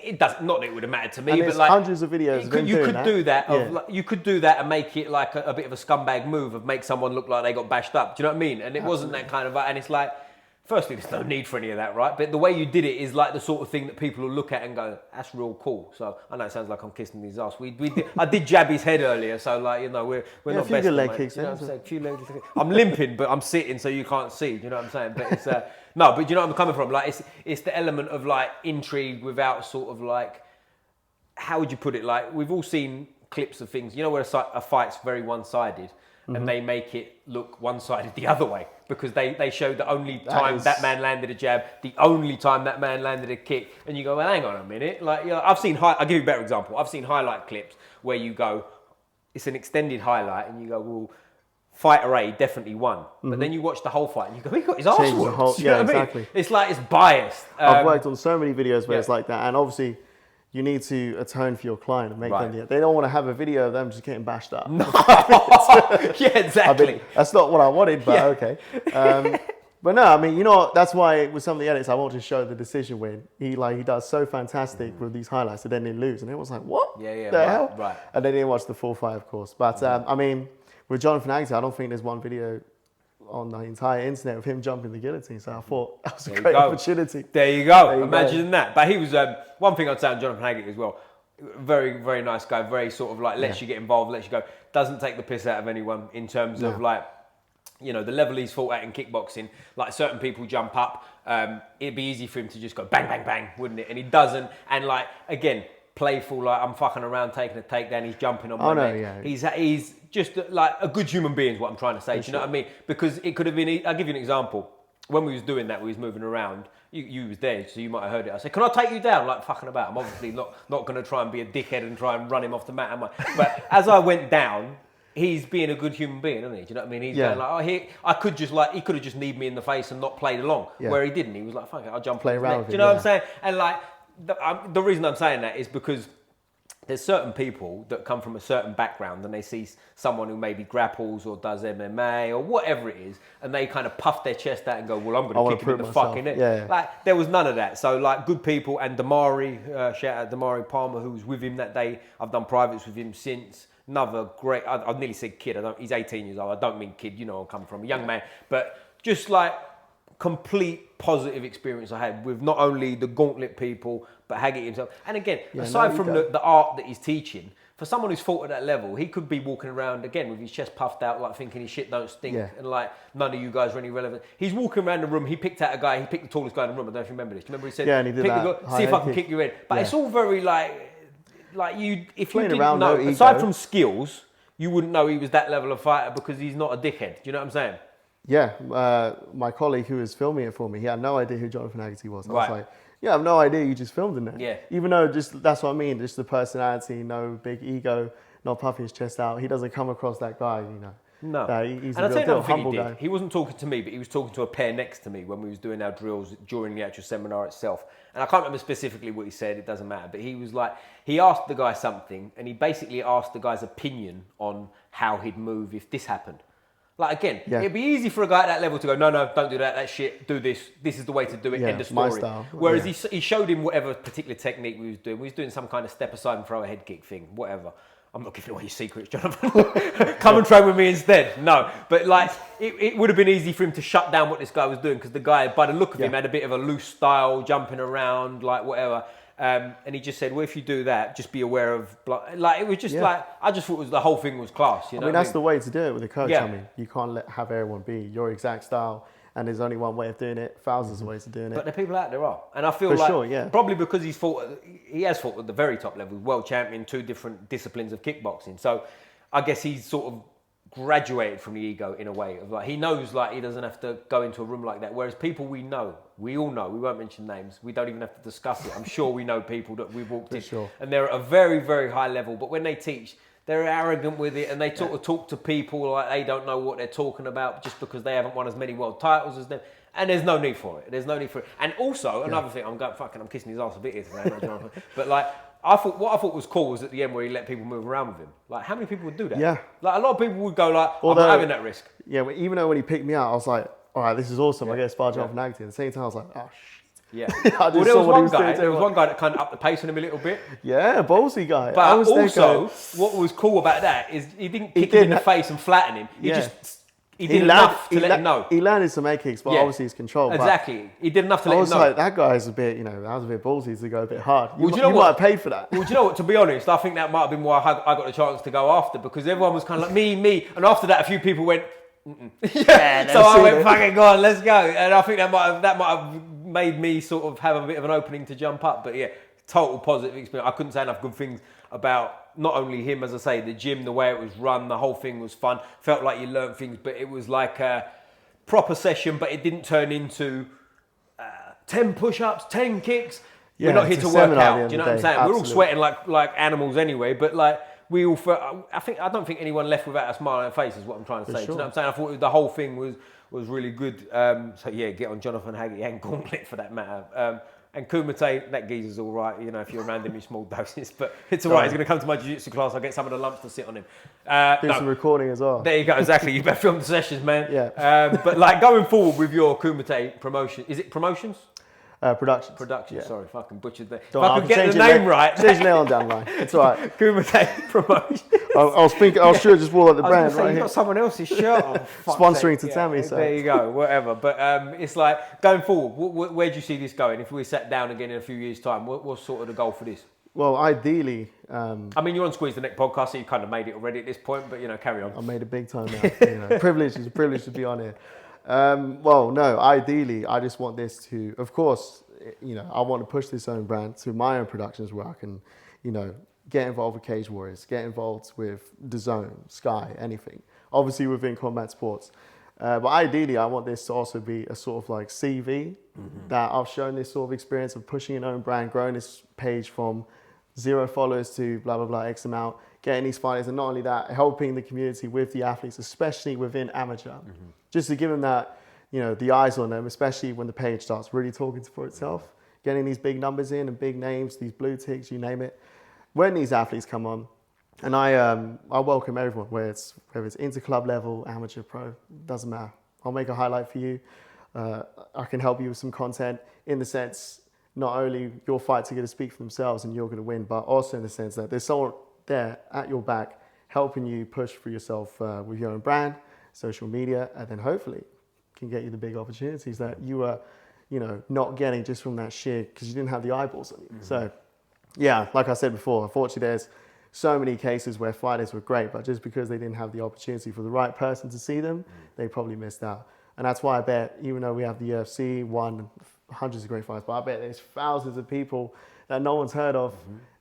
it does not that it would have mattered to me, And but there's like hundreds of videos of him you doing could that. do that. Yeah. Like, you could do that and make it like a bit of a scumbag move of make someone look like they got bashed up. Do you know what I mean? And it wasn't that kind of, and it's like, firstly, there's no need for any of that, right? But the way you did it is like the sort of thing that people will look at and go, that's real cool. So I know it sounds like I'm kissing his ass. I did jab his head earlier, so like, you know, we're not a few best good leg mates, kicks you know then, what I'm saying? A few leg kicks. I'm limping, but I'm sitting, so you can't see. Do you know what I'm saying? But it's no, but do you know what I'm coming from? Like, it's the element of like intrigue without sort of like, how would you put it? Like, we've all seen clips of things, you know, where a fight's very one-sided. And they make it look one-sided the other way because they show the only time that man landed a jab, the only time that man landed a kick, and you go, well, hang on a minute. Like, you know, I'll give you a better example. I've seen highlight clips where you go, it's an extended highlight, and you go, well, fighter A definitely won. But then you watch the whole fight and you go, he got his arse Changes the whooped. whole- Do you know yeah, what I mean? exactly. It's like it's biased. I've worked on so many videos where yeah. it's like that, and obviously you need to atone for your client and make Right. them. They don't want to have a video of them just getting bashed up. No. Yeah, exactly. That's not what I wanted, but Yeah. okay. But no, I mean, you know, that's why with some of the edits, I want to show the decision win. He does so fantastic with these highlights, and then they lose, and it was like, what? Yeah, the right, hell? right. And they didn't watch the full fight, of course. But I mean, with Jonathan Agnew, I don't think there's one video on the entire internet of him jumping the guillotine. So I thought that was a great opportunity. There you go. There you Imagine that. But he was one thing I'd say on Jonathan Agnew as well. Very, very nice guy. Very sort of like lets you get involved, lets you go. Doesn't take the piss out of anyone in terms of like, you know, the level he's fought at in kickboxing. Like certain people jump up, it'd be easy for him to just go bang, bang, bang, wouldn't it? And he doesn't. And like again, playful. Like I'm fucking around, taking a takedown. He's jumping on my neck. Yeah. He's just like a good human being is what I'm trying to say. Do you know what I mean? Because it could have been. I'll give you an example. When we was doing that, we was moving around. You was there, so you might have heard it. I said, "Can I take you down?" Like fucking about. I'm obviously not going to try and be a dickhead and try and run him off the mat, am I? But as I went down, he's being a good human being, isn't he? Do you know what I mean? He's going like, he could have just kneed me in the face and not played along. Yeah. Where he didn't. He was like, "Fuck it, I'll jump Play on his around neck." with Do you him, know what I'm saying? And like, the reason I'm saying that is because there's certain people that come from a certain background and they see someone who maybe grapples or does MMA or whatever it is, and they kind of puff their chest out and go, well, I'm going to kick him in the fucking head. Yeah. Like, there was none of that. So, like, good people, and Damari, shout out Damari Palmer, who was with him that day. I've done privates with him since. Another great, I've nearly said kid. He's 18 years old. I don't mean kid, you know, I'm coming from a young man. But just like, complete positive experience I had with not only the gauntlet people, but Haggett himself. And again, aside from the art that he's teaching, for someone who's fought at that level, he could be walking around again with his chest puffed out, like thinking his shit don't stink, and like none of you guys are any relevant. He's walking around the room. He picked out a guy. He picked the tallest guy in the room. I don't know if you remember this. Do you remember he said, and he did that. See if I can kick you in. But it's all very like you. If you didn't around, know, no aside ego. from skills, you wouldn't know he was that level of fighter because he's not a dickhead. Do you know what I'm saying? Yeah, my colleague who was filming it for me, he had no idea who Jonathan Agnew was. I was Right. like, yeah, I have no idea you just filmed in there. Yeah. Even though that's what I mean, just the personality, no big ego, not puffing his chest out. He doesn't come across that guy, you know. No. He's And a I'll tell you real another thing humble he did. guy. He wasn't talking to me, but he was talking to a pair next to me when we was doing our drills during the actual seminar itself. And I can't remember specifically what he said, it doesn't matter. But he was like, he asked the guy something, and he basically asked the guy's opinion on how he'd move if this happened. Like, again, it'd be easy for a guy at that level to go, no, don't do that shit, do this. This is the way to do it, end of story. My style. Whereas he showed him whatever particular technique we was doing. We was doing some kind of step aside and throw a head kick thing, whatever. I'm not giving away your secrets, Jonathan. Come and train with me instead. No, but like, it would have been easy for him to shut down what this guy was doing because the guy, by the look of him, had a bit of a loose style, jumping around, like whatever. And he just said, well, if you do that, just be aware of... Like, it was just like... I just thought the whole thing was class, you know I mean, that's the way to do it with a coach. Yeah. I mean, you can't have everyone be your exact style, and there's only one way of doing it, thousands of ways of doing it. But the people out there are. And I feel For like... sure, probably because he has fought at the very top level, world champion, 2 different disciplines of kickboxing. So I guess he's sort of graduated from the ego in a way of like, he knows like he doesn't have to go into a room like that. Whereas people we all know, we won't mention names, we don't even have to discuss it. I'm sure we know people that we've walked in and they're at a very, very high level. But when they teach, they're arrogant with it and they talk to people like they don't know what they're talking about just because they haven't won as many world titles as them. And there's no need for it. There's no need for it. And also, another thing, I'm kissing his ass a bit here today, not Jonathan. But like, what I thought was cool was at the end where he let people move around with him. Like, how many people would do that? Yeah. Like, a lot of people would go like, I'm not having that risk. Yeah, but even though when he picked me out, I was like, all right, this is awesome. I get to spar Jonathan Agnew. At the same time, I was like, oh, shit. Yeah. I just Well, there saw was what he one was guy. doing to There was everyone. one guy that kind of upped the pace on him a little bit. Yeah, ballsy guy. But I was also, what was cool about that is he didn't kick him in the face and flatten him. He did enough to let him know. He landed some A kicks, but obviously he's controlled. Exactly. He did enough to let him know. I was like, that guy's a bit, that was a bit ballsy to go a bit hard. Well, you might have paid for that. Well, do you know what? To be honest, I think that might have been why I got the chance to go after because everyone was kind of like, me. And after that, a few people went, yeah. So I went, fucking go on, let's go. And I think that might have made me sort of have a bit of an opening to jump up. But yeah, total positive experience. I couldn't say enough good things about not only him, as I say, the gym, the way it was run, the whole thing was fun. Felt like you learned things, but it was like a proper session, but it didn't turn into 10 push-ups, 10 kicks. Yeah, we're not here it's to a work seminar at the out. end Do you know of what I'm the saying? day. We're all sweating like animals anyway, but like we all felt, I don't think anyone left without a smile on their face is what I'm trying to say. Sure. Do you know what I'm saying? I thought the whole thing was really good. So yeah, get on Jonathan Haggerty and Gauntlet for that matter. And Kumite, that geezer's all right, you know, if you're around him in small doses. But it's all right, he's going to come to my Jiu Jitsu class, I'll get some of the lumps to sit on him. Do some recording as well. There you go, exactly. You better film the sessions, man. Yeah. But like going forward with your Kumite promotion, is it promotions? Productions. Productions, Yeah. sorry, fucking butchered that. If Don't I could get the name right. Change the name on down the line. It's all right. Kumite Promotions. I was sure just wore like the brand Say, right you've here. got someone else's shirt on. Sponsoring Tatami, so. There you go, whatever. But it's like, going forward, where do you see this going? If we sat down again in a few years' time, what's sort of the goal for this? Well, ideally... I mean, you're on Squeeze the Neck podcast, so you kind of made it already at this point, but, you know, carry on. I made it big time now. You know, privilege is a privilege to be on here. Well, no, ideally, I just want this to... Of course, you know, I want to push this own brand to my own productions where I can, you know, get involved with Cage Warriors, get involved with DAZN, Sky, anything. Obviously within combat sports. But ideally, I want this to also be a sort of like CV that I've shown this sort of experience of pushing an own brand, growing this page from 0 followers to blah, blah, blah, X amount, getting these fighters, and not only that, helping the community with the athletes, especially within amateur, just to give them that, you know, the eyes on them, especially when the page starts really talking for itself, getting these big numbers in and big names, these blue ticks, you name it. When these athletes come on, and I welcome everyone, whether it's inter-club level, amateur, pro, doesn't matter. I'll make a highlight for you. I can help you with some content in the sense, not only your fights are going to speak for themselves and you're going to win, but also in the sense that there's someone there at your back helping you push for yourself with your own brand, social media, and then hopefully can get you the big opportunities that you are, you know, not getting just from that sheer, because you didn't have the eyeballs on you. So, yeah, like I said before, unfortunately there's so many cases where fighters were great, but just because they didn't have the opportunity for the right person to see them, they probably missed out. And that's why I bet, even though we have the UFC, won hundreds of great fights, but I bet there's thousands of people that no one's heard of,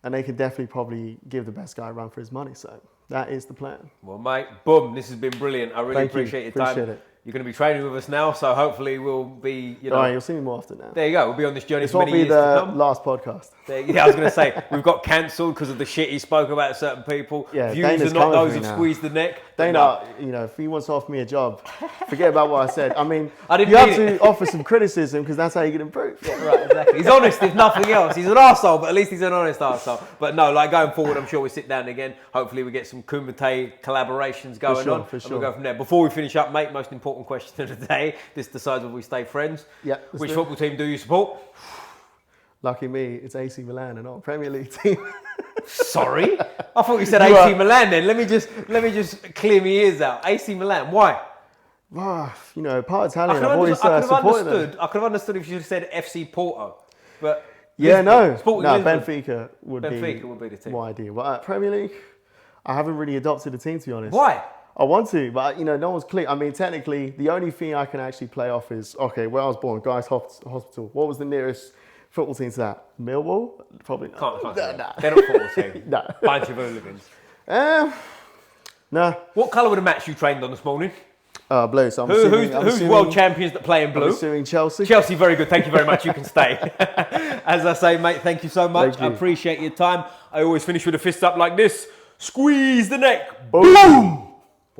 and they could definitely probably give the best guy a run for his money. So that is the plan. Well, mate, boom, this has been brilliant. I really appreciate your time. Appreciate it. You're going to be training with us now, so hopefully we'll be, you know... All right, you'll see me more often now. There you go. We'll be on this journey This for won't many be years to the come. last podcast. Yeah, I was going to say, we've got cancelled because of the shit he spoke about certain people. Yeah, Views Dana's are not coming those for of me now. Squeeze the Neck. Dana, you know, if he wants to offer me a job, forget about what I said. I mean, I didn't you have mean to offer some criticism because that's how you get improved. Yeah, right, exactly. He's honest, if nothing else. He's an arsehole, but at least he's an honest arsehole. But no, like going forward, I'm sure we'll sit down again. Hopefully we get some Kumite collaborations going on. For sure. And we'll go from there. Before we finish up, mate, most important question of the day. This decides whether we stay friends. Yeah. Which football team do you support? Lucky me, it's AC Milan and not a Premier League team. Sorry? I thought you said AC Milan then. Let me just clear my ears out. AC Milan, why? You know, part Italian, I've I always could have supported understood. them. I could have understood if you said FC Porto. But Yeah, Lisbon, no. Sporting No, Lisbon. Benfica would be the team. my idea. But Premier League, I haven't really adopted a team, to be honest. Why? I want to, but you know, no one's clear. I mean, technically, the only thing I can actually play off is, okay, where I was born, Guy's Hospital. What was the nearest football team to that? Millwall? Probably not. Can't Nah. They're not football team. No. Bunch of hooligans. No. What colour were the match you trained on this morning? Blue. So I'm Who's world champions that play in blue? I'm assuming Chelsea. Chelsea, very good. Thank you very much. You can stay. As I say, mate, thank you so much. Thank you. I appreciate your time. I always finish with a fist up like this. Squeeze the neck. Boom.